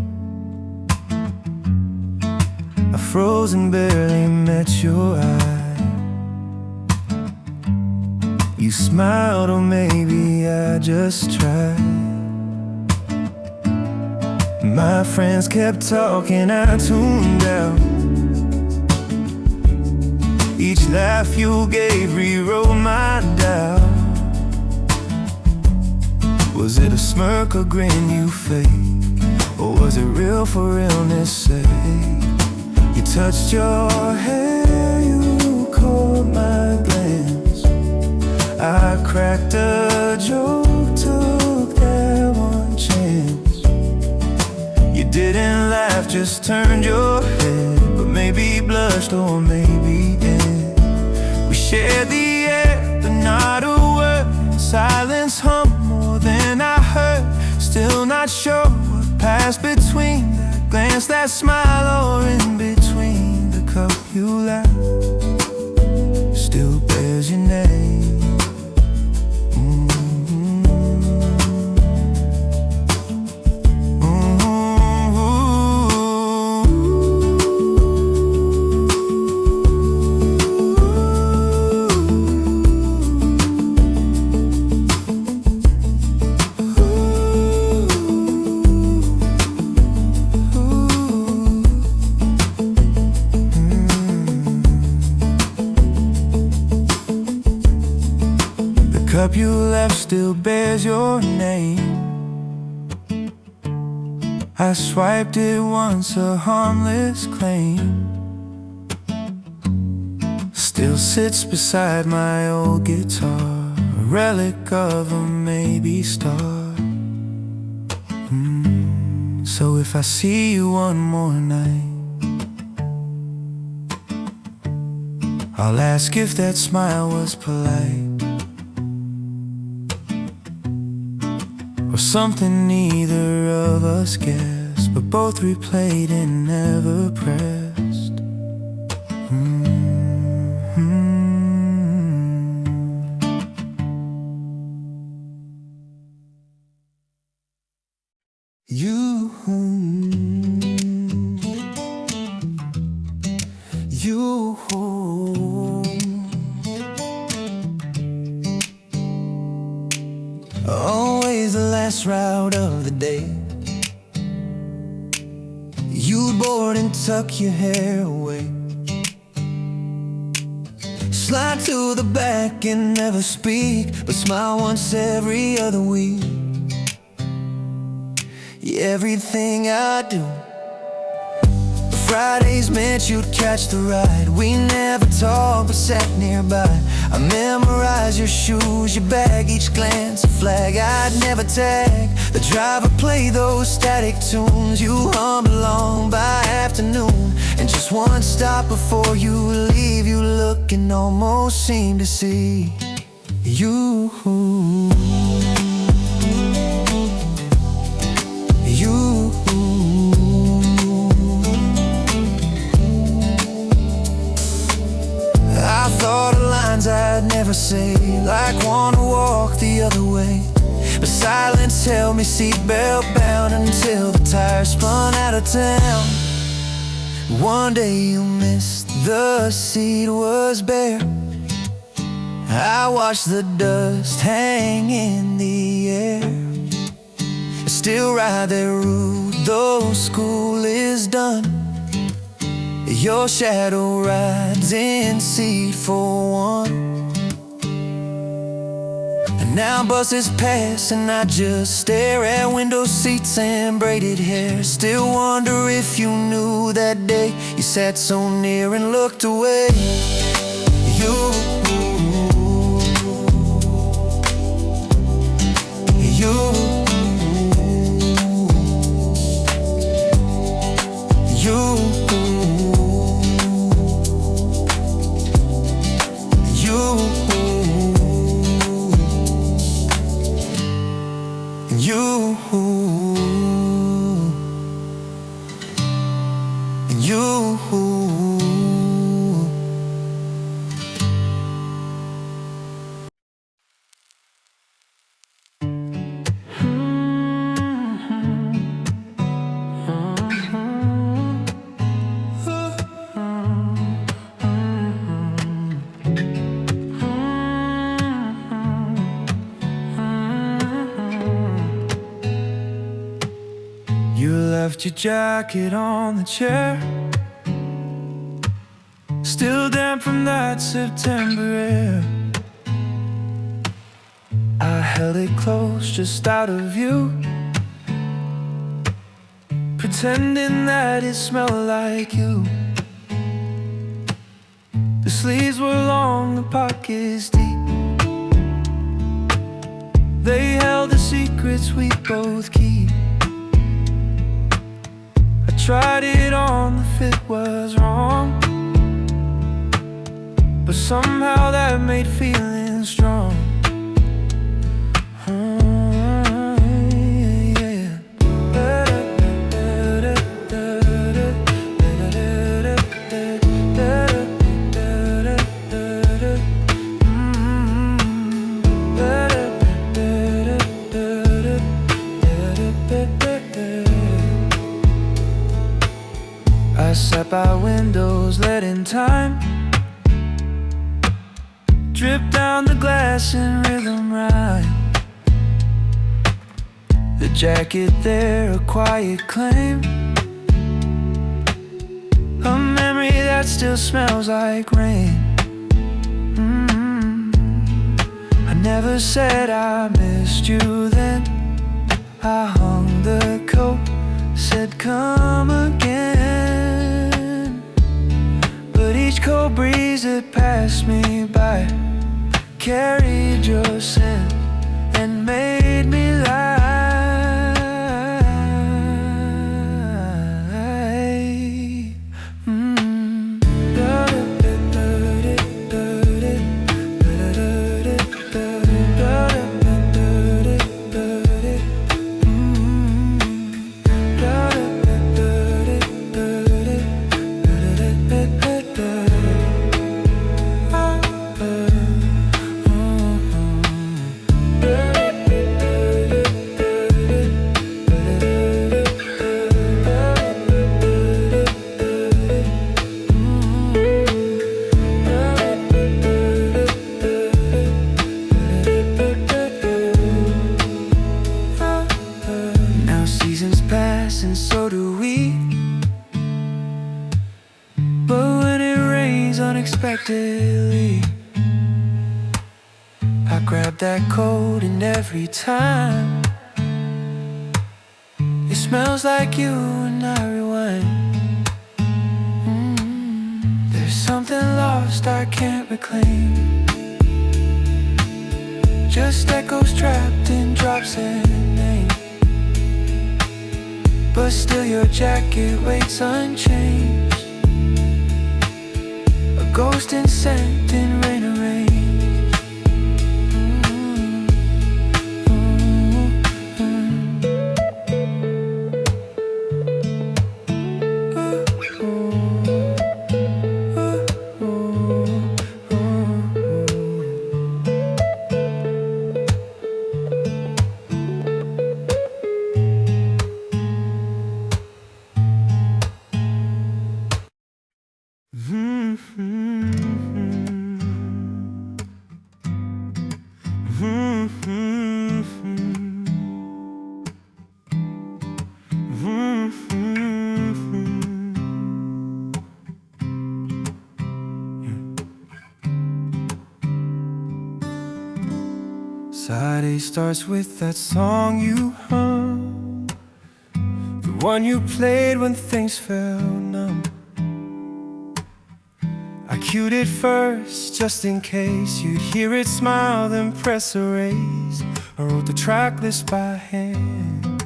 I froze and barely met your eye. You smiled, or maybe I just tried. My friends kept talking, I tuned out. Each laugh you gave rewrote my doubt. Was it a smirk or grin you faked, or was it real for realness sake? You touched your hair, you caught my glance. I cracked a joke, took that one chance. You didn't laugh, just turned your head, but maybe blushed or maybe did. We shared the air, but not a word. Silence hummed more than I heard. Still not sure what passed between that glance, that smile, or in between the cup you laughed. Still bears your name. The cup you left still bears your name. I swiped it once, a harmless claim. Still sits beside my old guitar, a relic of a maybe star. So if I see you one more night, I'll ask if that smile was polite, or something neither of us guessed, but both replayed and never pressed. You always the last route of the day. You'd board and tuck your hair away, slide to the back and never speak, but smile once every other week. Yeah, everything I do, Fridays meant you'd catch the ride. We never talk but sat nearby. I memorized your shoes, your bag, each glance a flag I'd never tag. The driver played those static tunes you hum along by afternoon. And just one stop before you leave, you look and almost seem to see you. I thought of lines I'd never say, like wanna walk the other way. But silence held me seatbelt bound until the tires spun out of town. One day you missed, the seat was bare. I watched the dust hang in the air. Still ride that route, though school is done. Your shadow rides in seat for one. And now buses pass and I just stare at window seats and braided hair. Still wonder if you knew that day you sat so near and looked away. You left your jacket on the chair, still damp from that September air. I held it close, just out of view, pretending that it smelled like you. The sleeves were long, the pockets deep. They held the secrets we both keep. Tried it on, the fit was wrong, but somehow that made feelings strong. I sat by windows, letting time drip down the glass in rhythm rhyme. The jacket there, a quiet claim, a memory that still smells like rain. I never said I missed you then. I hung the coat, said come again. But each cold breeze that passed me by carried your scent and made me lie. And so do we. But when it rains unexpectedly, I grab that coat and every time it smells like you and I rewind. There's something lost lost I can't reclaim, just echoes trapped in drops and name. But still your jacket waits unchanged, a ghost in scent in rain and rain. Side A starts with that song you hum, the one you played when things felt numb. I cued it first, just in case you'd hear it, smile, then press erase. I wrote the track list by hand.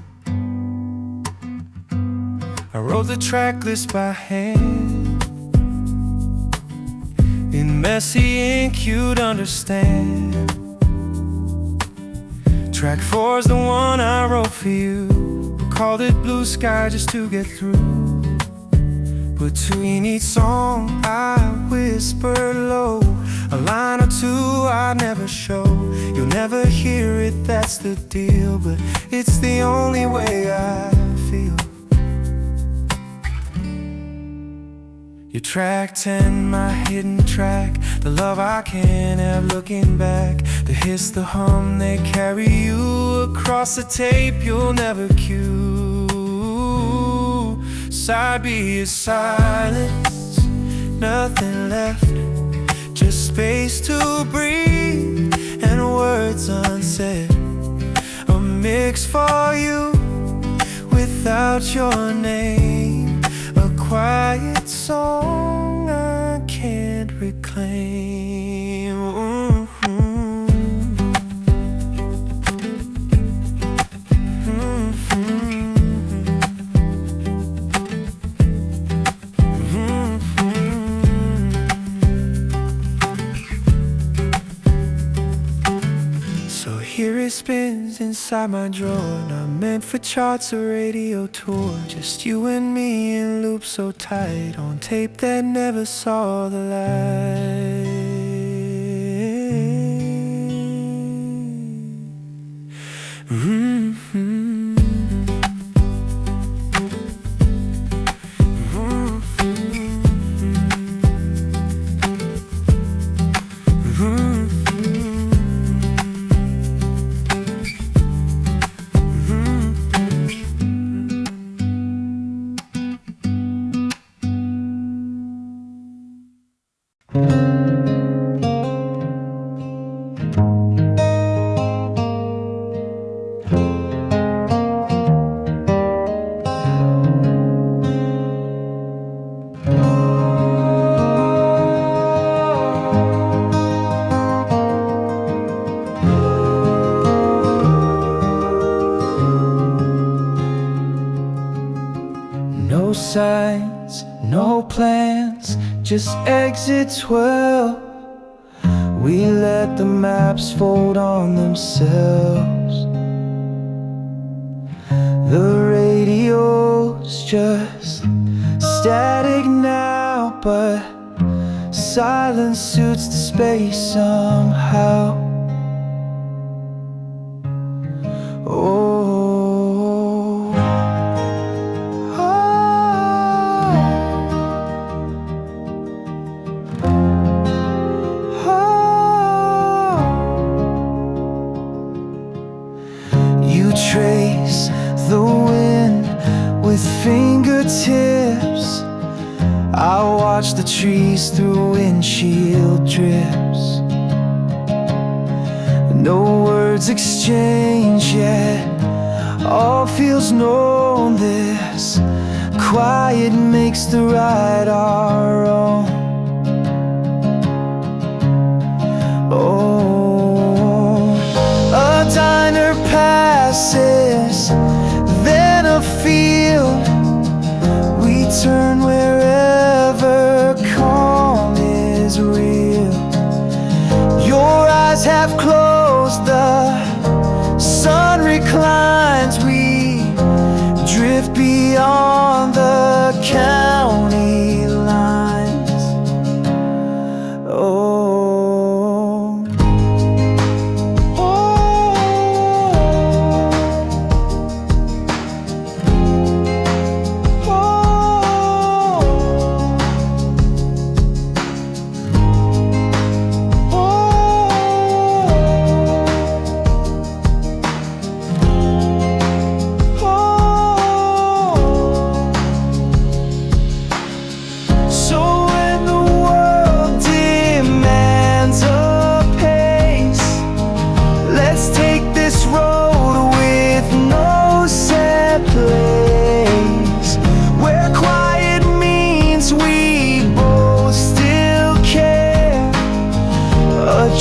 I wrote the track list by hand. In messy ink you'd understand. Track 4's the one I wrote for you. We called it Blue Sky just to get through. Between each song I whispered low, a line or two I'd never show. You'll never hear it, that's the deal, but it's the only way I feel. Your track 10, my hidden track, the love I can't have looking back, the hiss, the hum, they carry you across the tape you'll never cue. Side B is silence, nothing left, just space to breathe and words unsaid. A mix for you without your name, a quiet song I can't reclaim. Here it spins inside my drawer, not meant for charts or radio tour. Just you and me in loops so tight, on tape that never saw the light. No signs, no plans, just exit 12. We let the maps fold on themselves. The radio's just static now, but silence suits the space somehow. Trace the wind with fingertips. I watch the trees through windshield drips. No words exchanged yet, all feels known. This quiet makes the ride our own. field, we turn wherever calm is real. Your eyes have closed, the sun reclines, we drift beyond the county lines. Oh,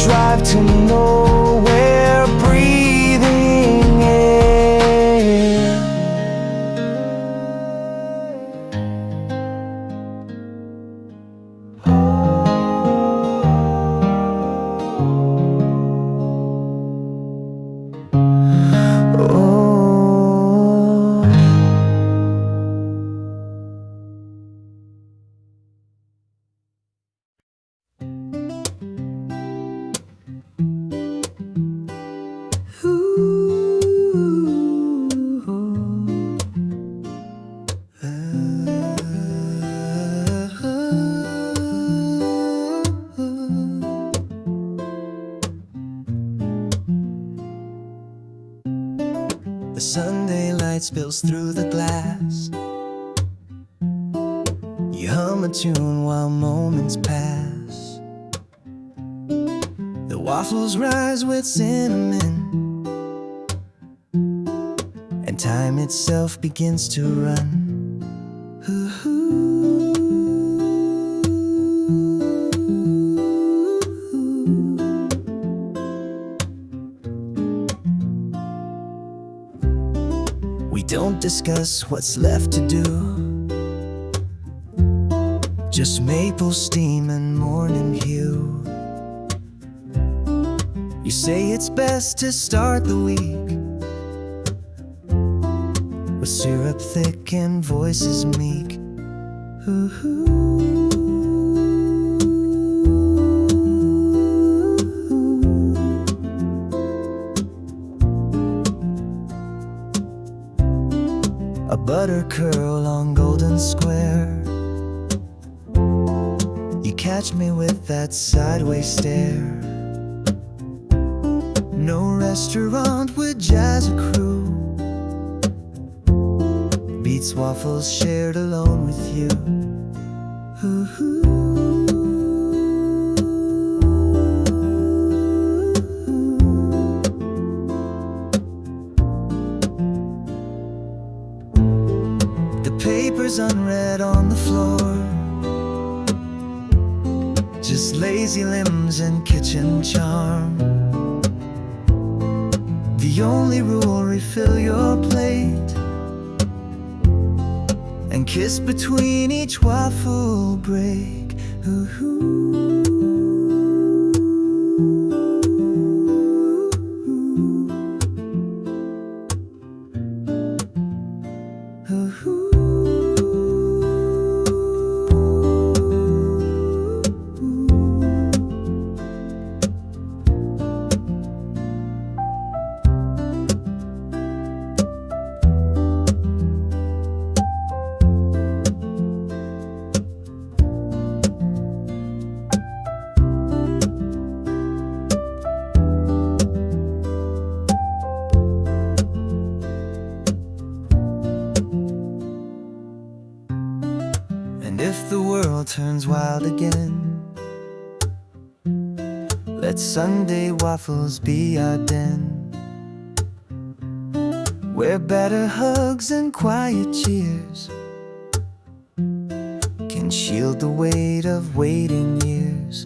drive to nowhere, breathing air. The Sunday light spills through the glass. You hum a tune while moments pass. The waffles rise with cinnamon, and time itself begins to run. We don't discuss what's left to do, just maple steam and morning hue. You say it's best to start the week with syrup thick and voices meek. A butter curl on Golden Square. You catch me with that sideways stare. No restaurant would jazz a crew beats waffles shared alone with you. Papers unread on the floor, just lazy limbs and kitchen charm. The only rule, refill your plate and kiss between each waffle break. If the world turns wild again, let Sunday waffles be our den, where better hugs and quiet cheers can shield the weight of waiting years.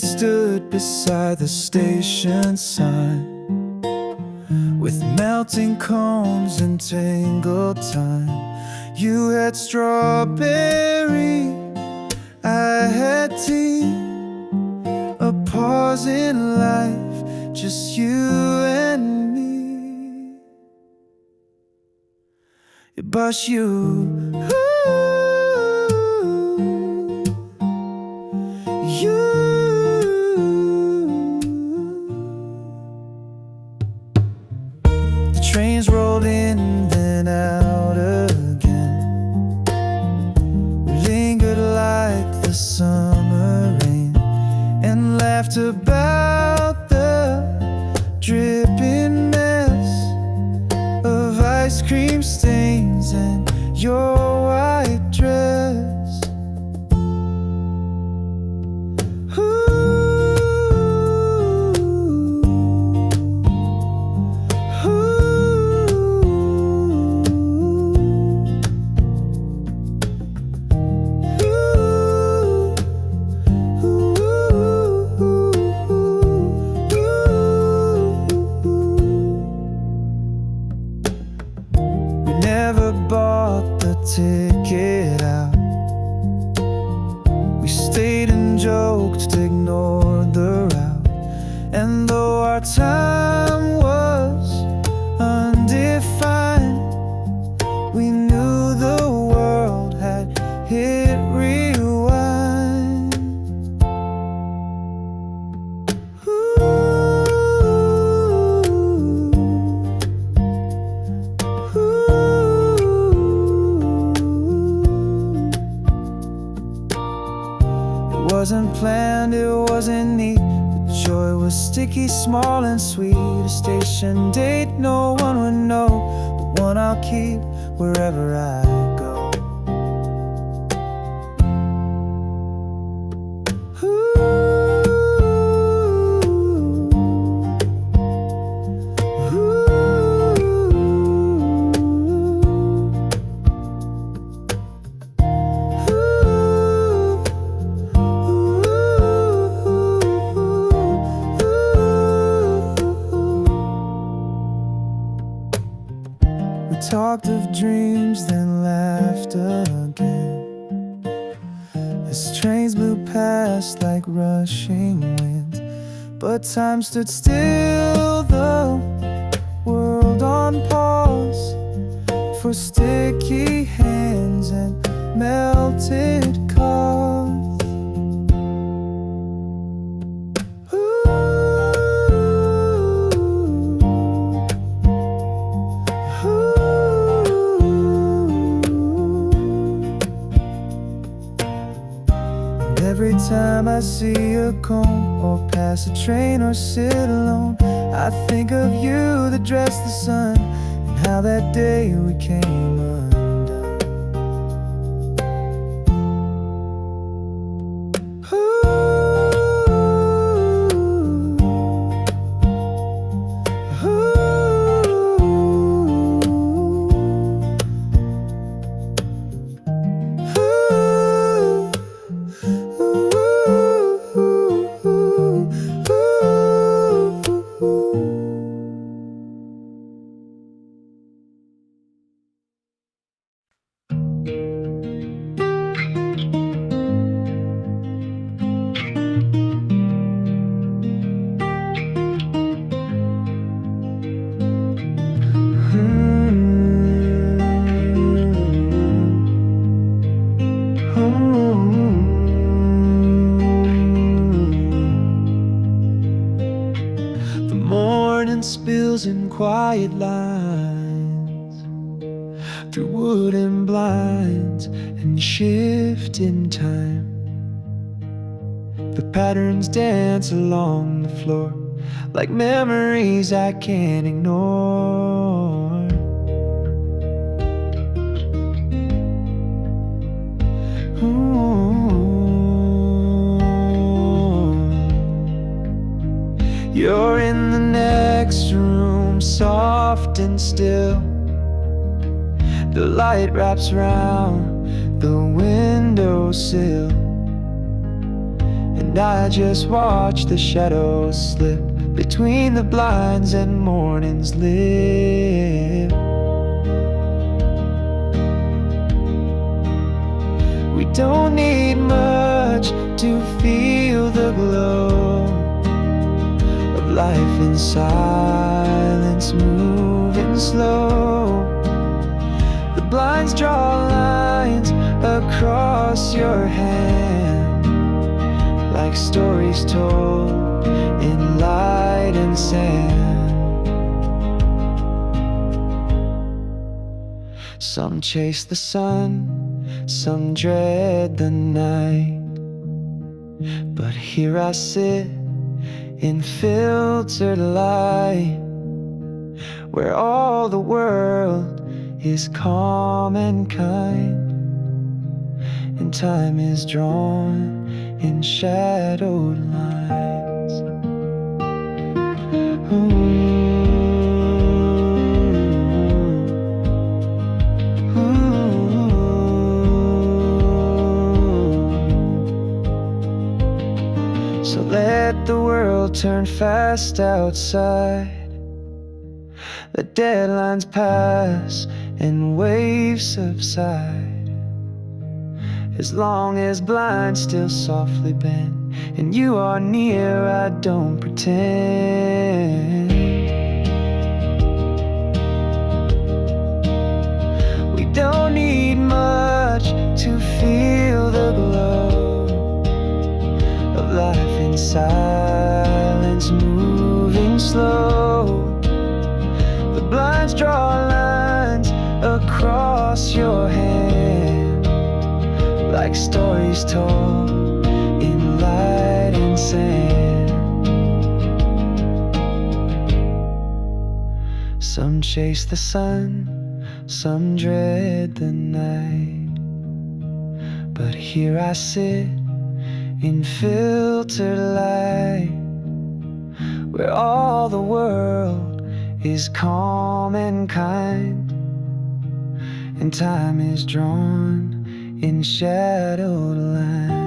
stood beside the station sign with melting cones and tangled time. You had strawberry, I had tea, a pause in life, just you and me. But the trains rolled in, then out again. We lingered like the summer rain and laughed about the dripping mess of ice cream stains and your white dress. Never bought the ticket out. We stayed and joked, ignored the route. And though our time was undefined, we knew the world had hit rewind. It wasn't planned, it wasn't neat. The joy was sticky, small and sweet. A station date no one would know, but one I'll keep wherever I go. We talked of dreams, then laughed again as trains blew past like rushing winds. But time stood still, the world on pause, for sticky hands and melted cars. Every time I see a comb or pass a train or sit alone, I think of you that dressed the sun and how that day we came undone. The morning spills in quiet lines through wooden blinds and shift in time. The patterns dance along the floor like memories I can't ignore. You're in the next room, soft and still. The light wraps around the windowsill, and I just watch the shadows slip between the blinds and morning's lip. We don't need much to feel the glow of life in silence, moving slow. The blinds draw lines across your hand, like stories told in light and sand. Some chase the sun, some dread the night, but here I sit in filtered light, where all the world is calm and kind, and time is drawn in shadowed lines. So let the world turn fast outside. Let deadlines pass and waves subside. As long as blinds still softly bend and you are near, I don't pretend. We don't need much to feel the glow of life in silence, moving slow. The blinds draw lines across your hand, like stories told in light and sand. Some chase the sun, some dread the night, but here I sit in filtered light, where all the world is calm and kind, and time is drawn in shadowed lines.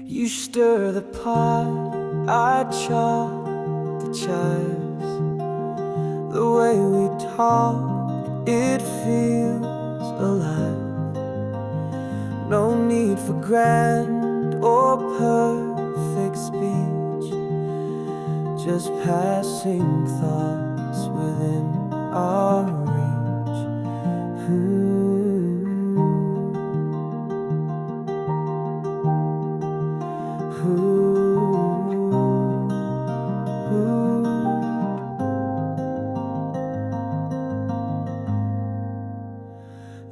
You stir the pot, I chop the chives. The way we talk, it feels alive. No need for grand or perfect speech, just passing thoughts within our reach.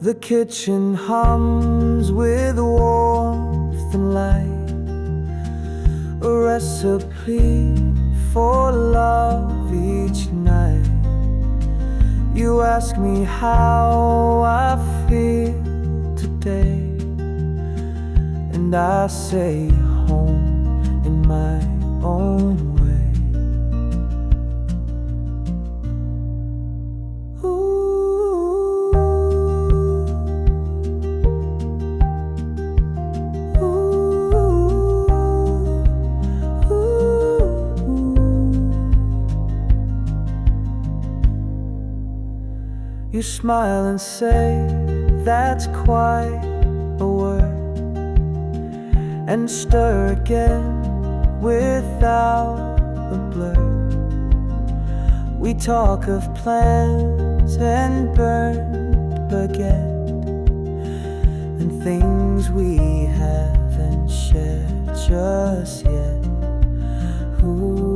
The kitchen hums with warmth and light, a recipe for love each night. You ask me how I feel today, and I say home in my own way. You smile and say, that's quite a word, and stir again without a blur. We talk of plans and burned baguette, and things we haven't shared just yet. Ooh.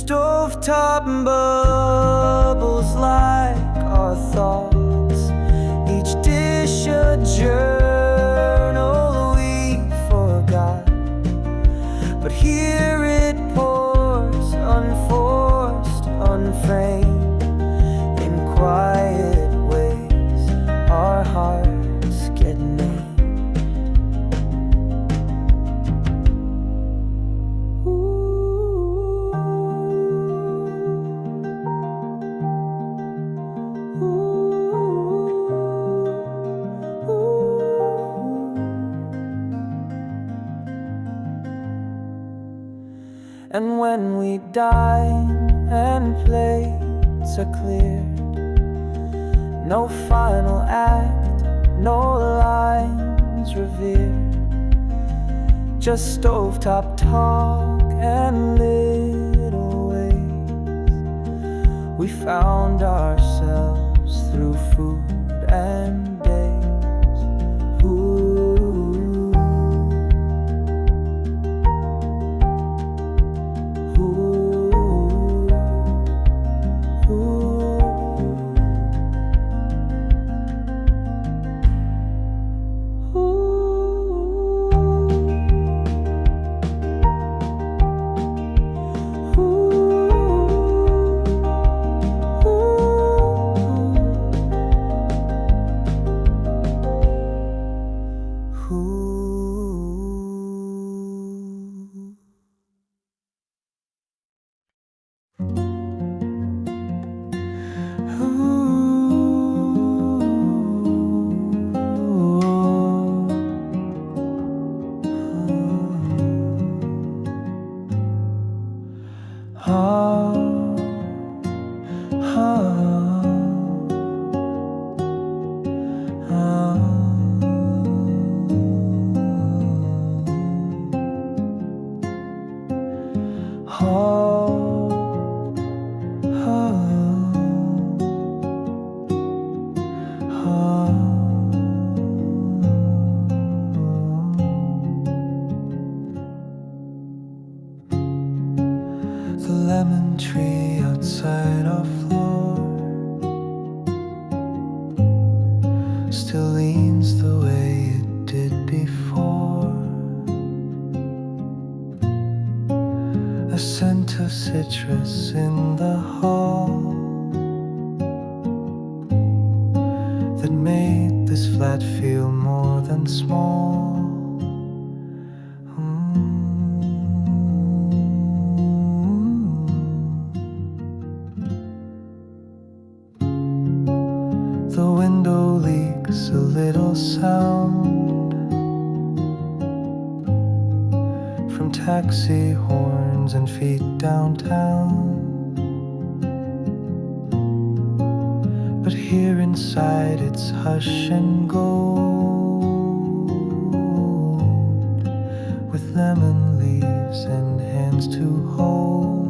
Stovetop bubbles like our thoughts, each dish a journal we forgot. But here it pours, unforced, unframed, in quiet ways our hearts get named. And when we dine and plates are cleared, no final act, no lines revered, just stovetop talk and little ways we found ourselves through food and days. Ooh. The lemon tree outside our floor still leans the way it did before. A scent of citrus in the hall that made this flat feel more than small. The window leaks a little sound from taxi horns and feet downtown. But here inside it's hush and gold, with lemon leaves and hands to hold.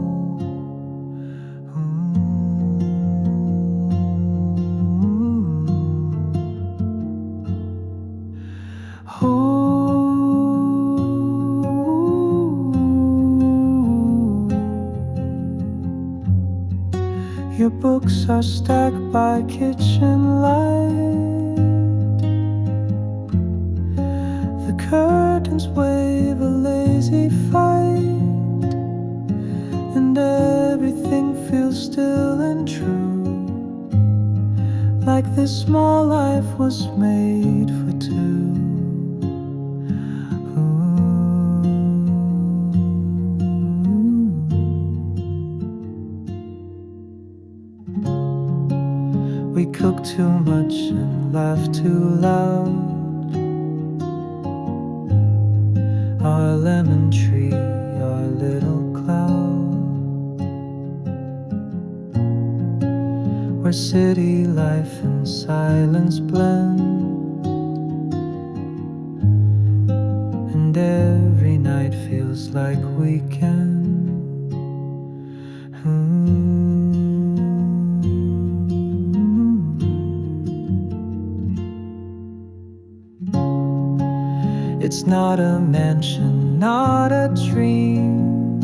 Your books are stacked by kitchen light. The curtains wave a lazy fight, and everything feels still and true, like this small life was made for two. We cook too much and laugh too loud. Our lemon tree, our little cloud, where city life and silence blend, and every night feels like weekend. It's not a mansion, not a dream,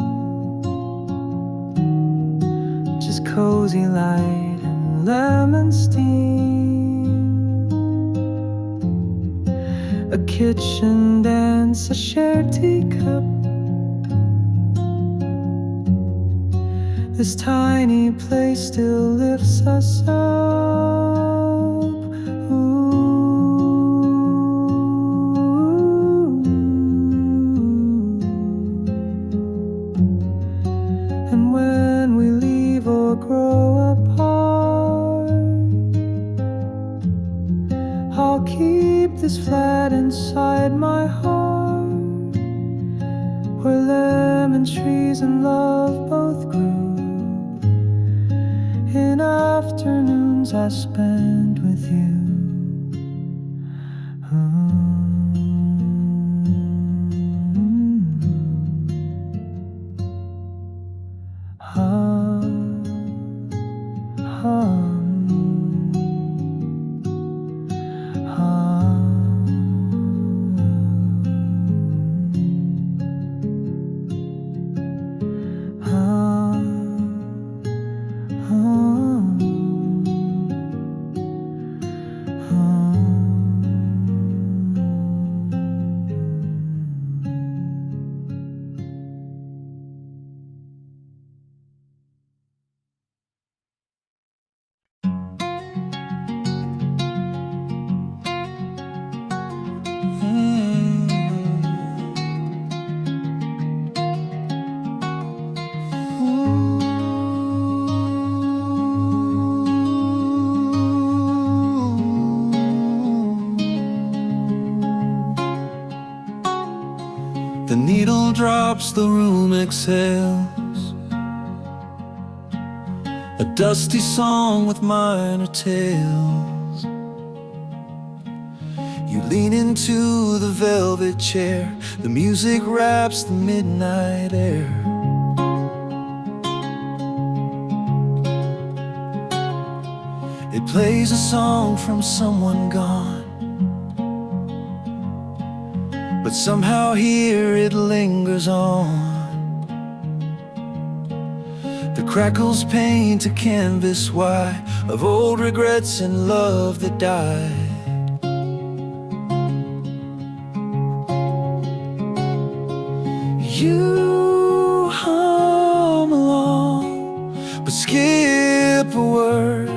just cozy light and lemon steam, a kitchen dance, a shared teacup. This tiny place still lifts us up. And when we leave or grow apart, I'll keep this flat inside my heart, where lemon trees and love both grew, in afternoons I spent with you. The needle drops, the room exhales, a dusty song with minor tales. You lean into the velvet chair, the music wraps the midnight air. It plays a song from someone gone, but somehow here it lingers on. The crackles paint a canvas white of old regrets and love that died. You hum along, but skip a word,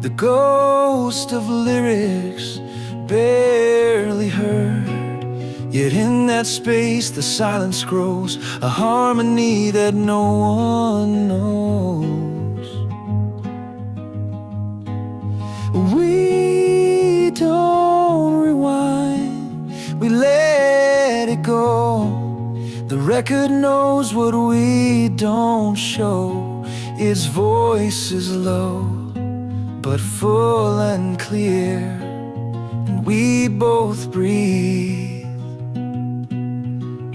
the ghost of lyrics barely heard. Yet in that space the silence grows, a harmony that no one knows. We don't rewind, we let it go. The record knows what we don't show. Its voice is low, but full and clear, and we both breathe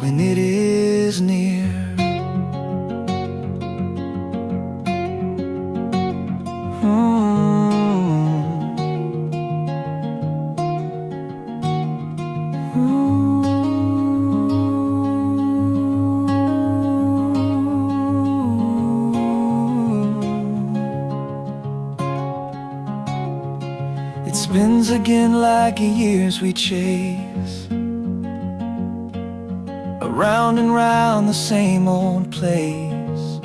when it is near. It spins again like years we chase, around and round the same old place.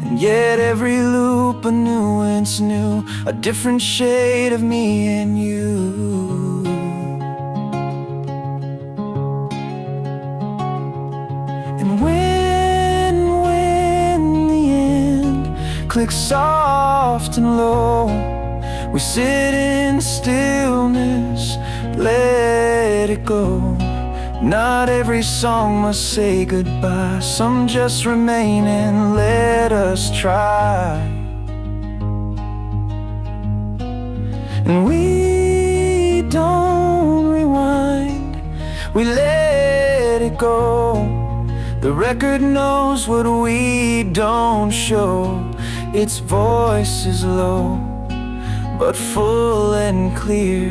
And yet every loop a nuance new, a different shade of me and you. And when the end click soft and low. We sit in stillness, let it go. Not every song must say goodbye. Some just remain and let us try. And we don't rewind, we let it go. The record knows what we don't show. Its voice is low, but full and clear,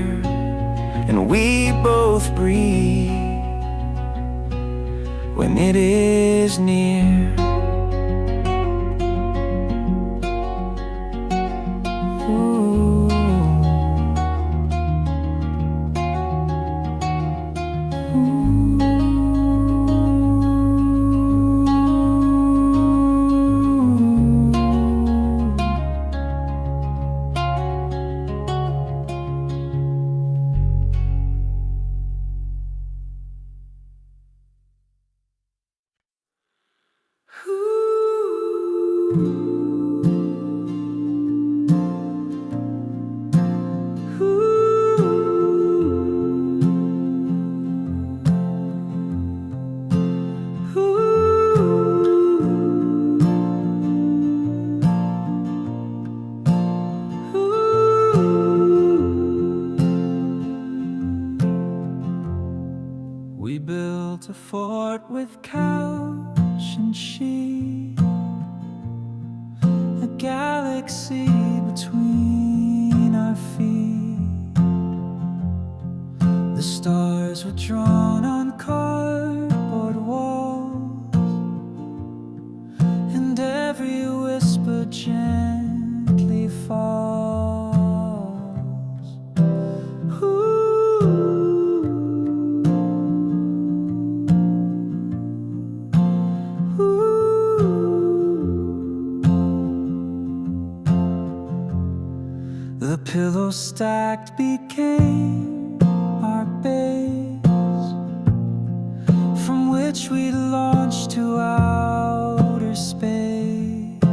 and we both breathe when it is near. We built a fort with couch and sheet, a galaxy between our feet. The stars were drawn on cardboard walls, and every whisper gently falls. The pillow stacked became our base, from which we launched to outer space.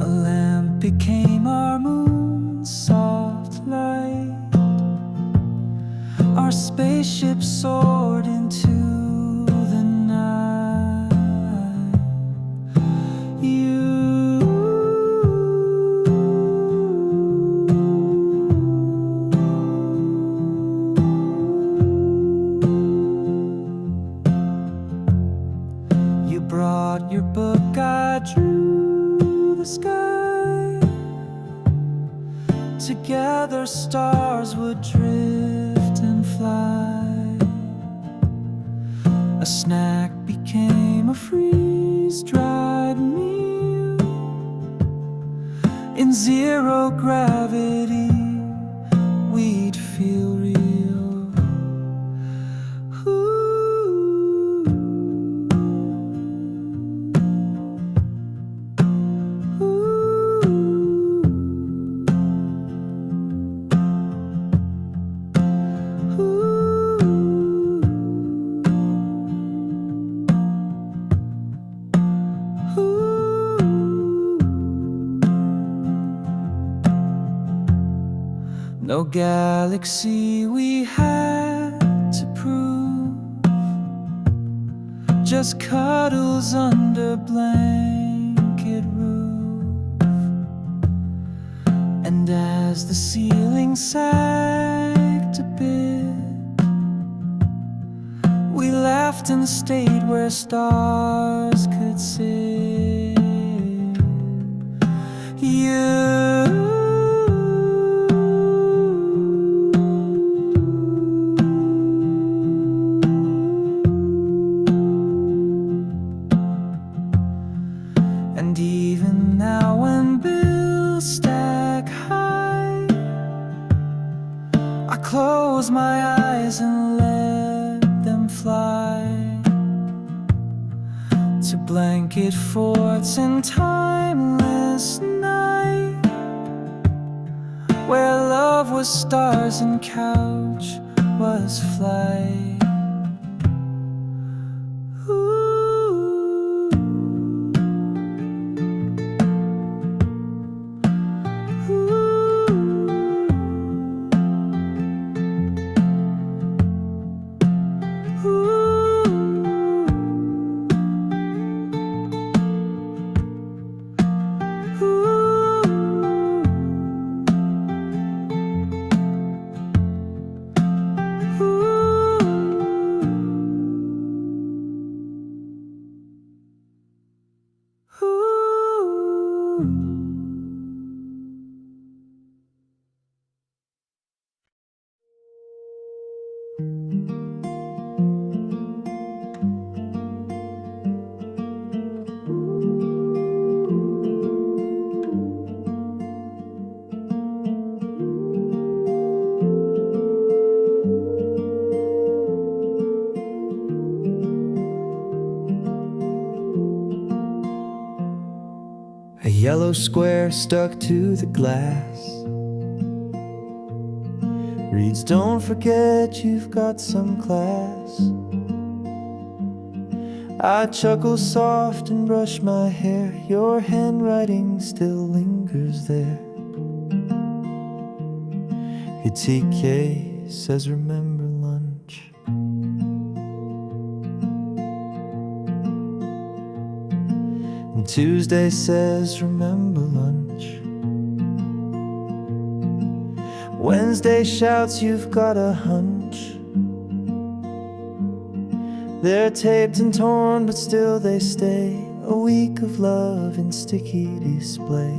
A lamp became our moon, soft light. Our spaceship soared into the night. You brought your book, I drew the sky. Together stars would drift and fly. A snack became a freeze-dried meal. In zero gravity, we'd feel real. No galaxy we had to prove, just cuddles under blanket roof. And as the ceiling sagged a bit, we laughed and stayed where stars could sit. And even now when bills stack high, I close my eyes and let them fly to blanket forts and timeless night, where love was stars and couch was flight. A yellow square stuck to the glass reads, "Don't forget you've got some class." I chuckle soft and brush my hair. Your handwriting still lingers there. Your TK says remember lunch. And Tuesday says remember lunch. Wednesday shouts you've got a hunch. They're taped and torn, but still they stay. A week of love in sticky display.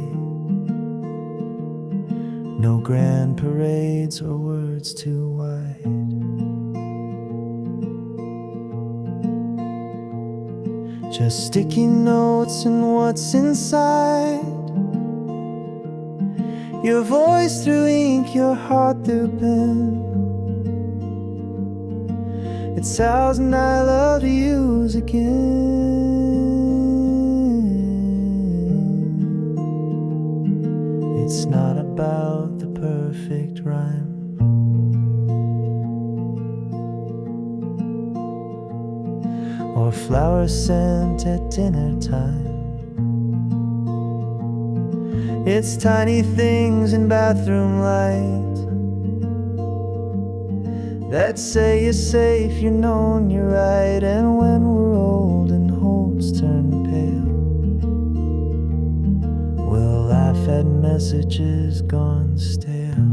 No grand parades or words too wide. Just sticky notes and what's inside. Your voice through ink, your heart through pen. It's thousand I love to use again. It's not about the perfect rhyme. Or flower scent at dinner time. It's tiny things in bathroom light that say you're safe, you're known, you're right. And when we're old and hopes turn pale, we'll laugh at messages gone stale.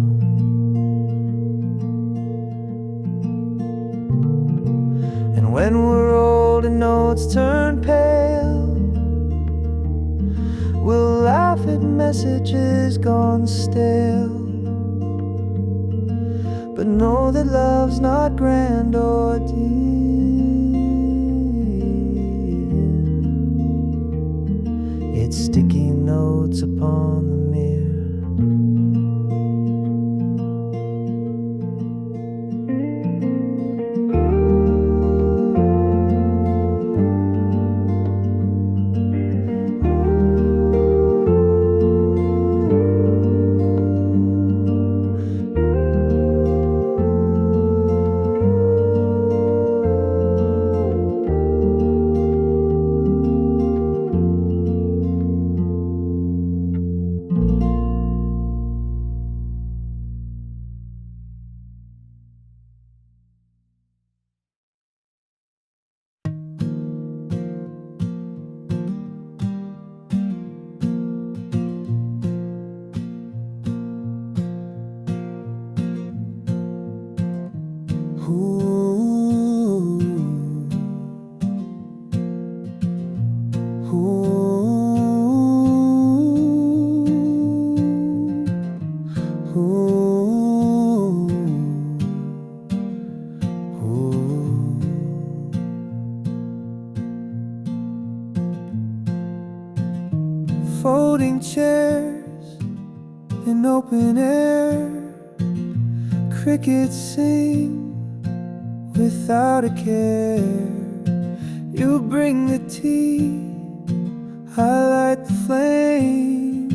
And when we're old and notes turn pale, we'll laugh at messages gone stale. But know that love's not grand or dear. It's sticky notes upon the mirror. Folding chairs in open air, crickets sing without a care. You bring the tea, I light the flame.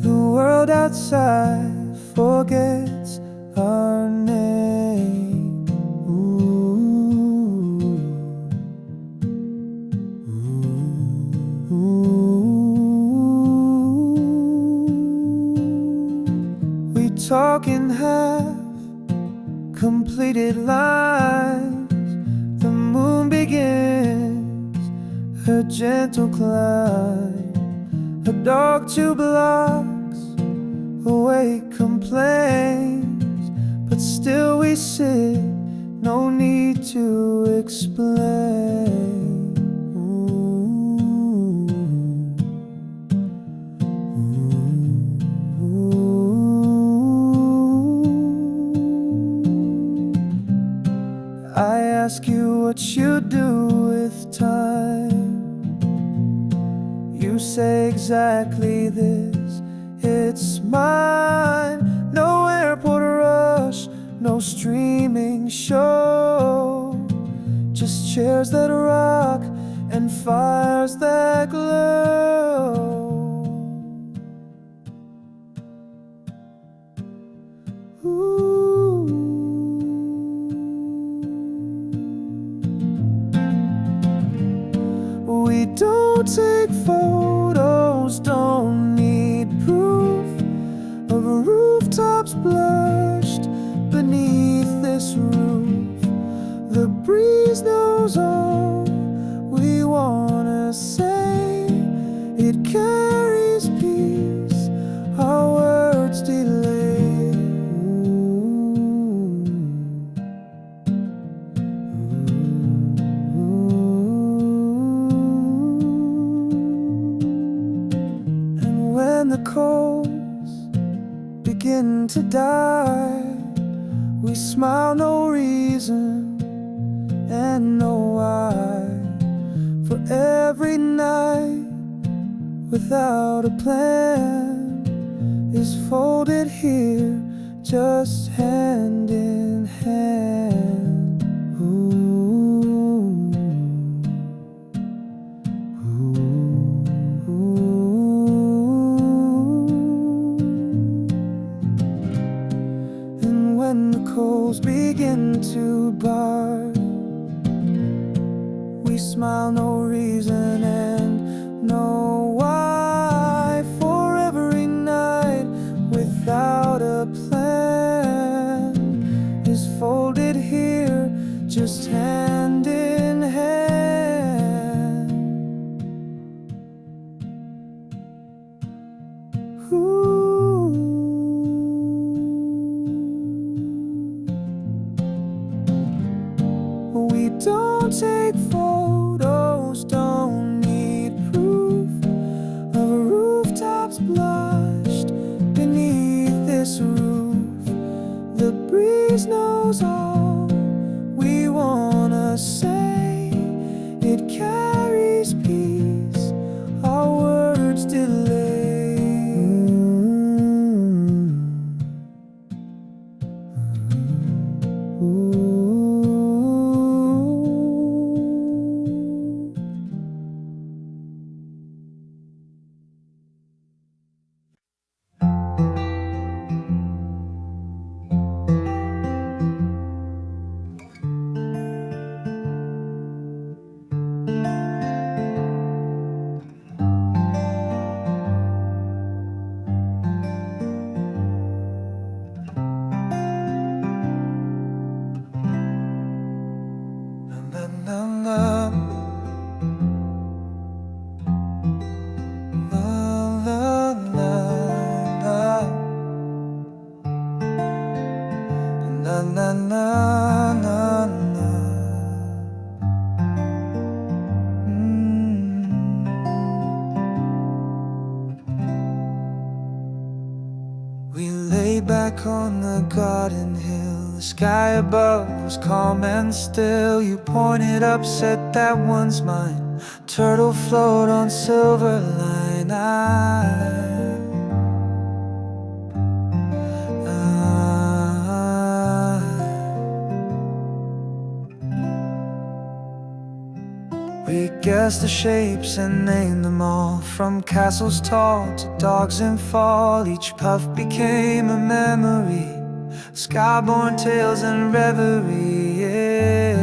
The world outside forgets our name. Ooh. Ooh. talk in half completed lines. The moon begins her gentle climb. A dog 2 blocks away complains, but still we sit, no need to explain. I ask you what you do with time. You say exactly this, it's mine. No airport rush, no streaming show, just chairs that rock and fires that glow. We don't take photos, don't need proof of rooftops blushed beneath this roof. The breeze knows all we wanna say. It carries peace, our words delay. When the coals begin to die, we smile, no reason and no why. For every night without a plan is folded here, just hand in hand. When the coals begin to bark, we smile, no reason and no why. For every night without a plan is folded here, just hand in hand. We don't take photos, don't need proof of rooftops blushed beneath this roof. The breeze knows all we wanna say. It carries peace, our words delay. We lay back on the garden hill. The sky above was calm and still. You pointed up, said that one's mine. Turtle float on silver line. We guessed the shapes and named them all, from castles tall to dogs in fall. Each puff became a memory, skyborn tales and reverie, yeah.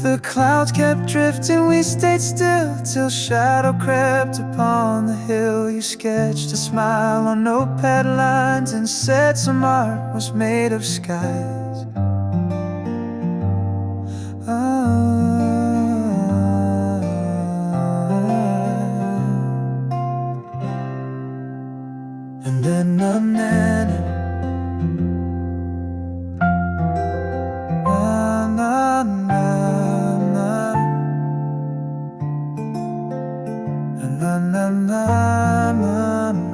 The clouds kept drifting, we stayed still till shadow crept upon the hill. You sketched a smile on notepad lines and said some art was made of skies. And then a minute, na na na na, na na na na na.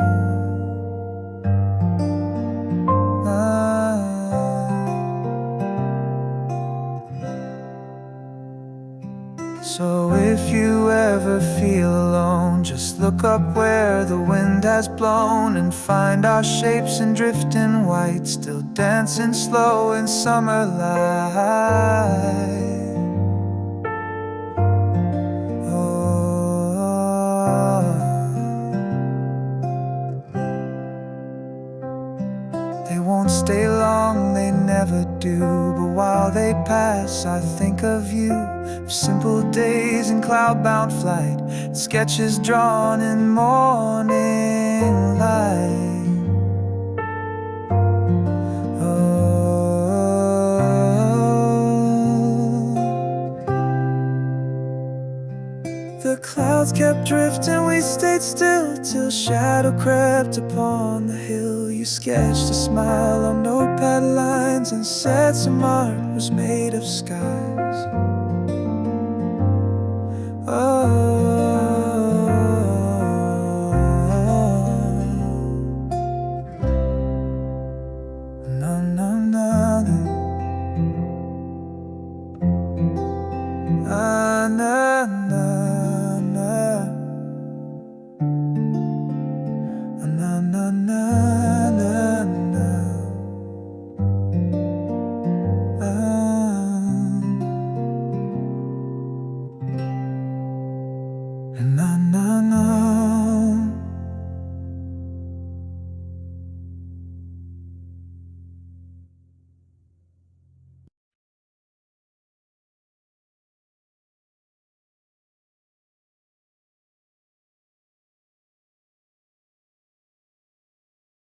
So if you ever feel alone, just look up where the wind has blown and find our shapes in drifting white, still dancing slow in summer light. They won't stay long, they never do. But while they pass, I think of you, of simple days in cloud-bound flight, sketches drawn in morning light. The clouds kept drifting, we stayed still till shadow crept upon the hill. You sketched a smile on notepad lines and said some art was made of skies. Na na na na na na.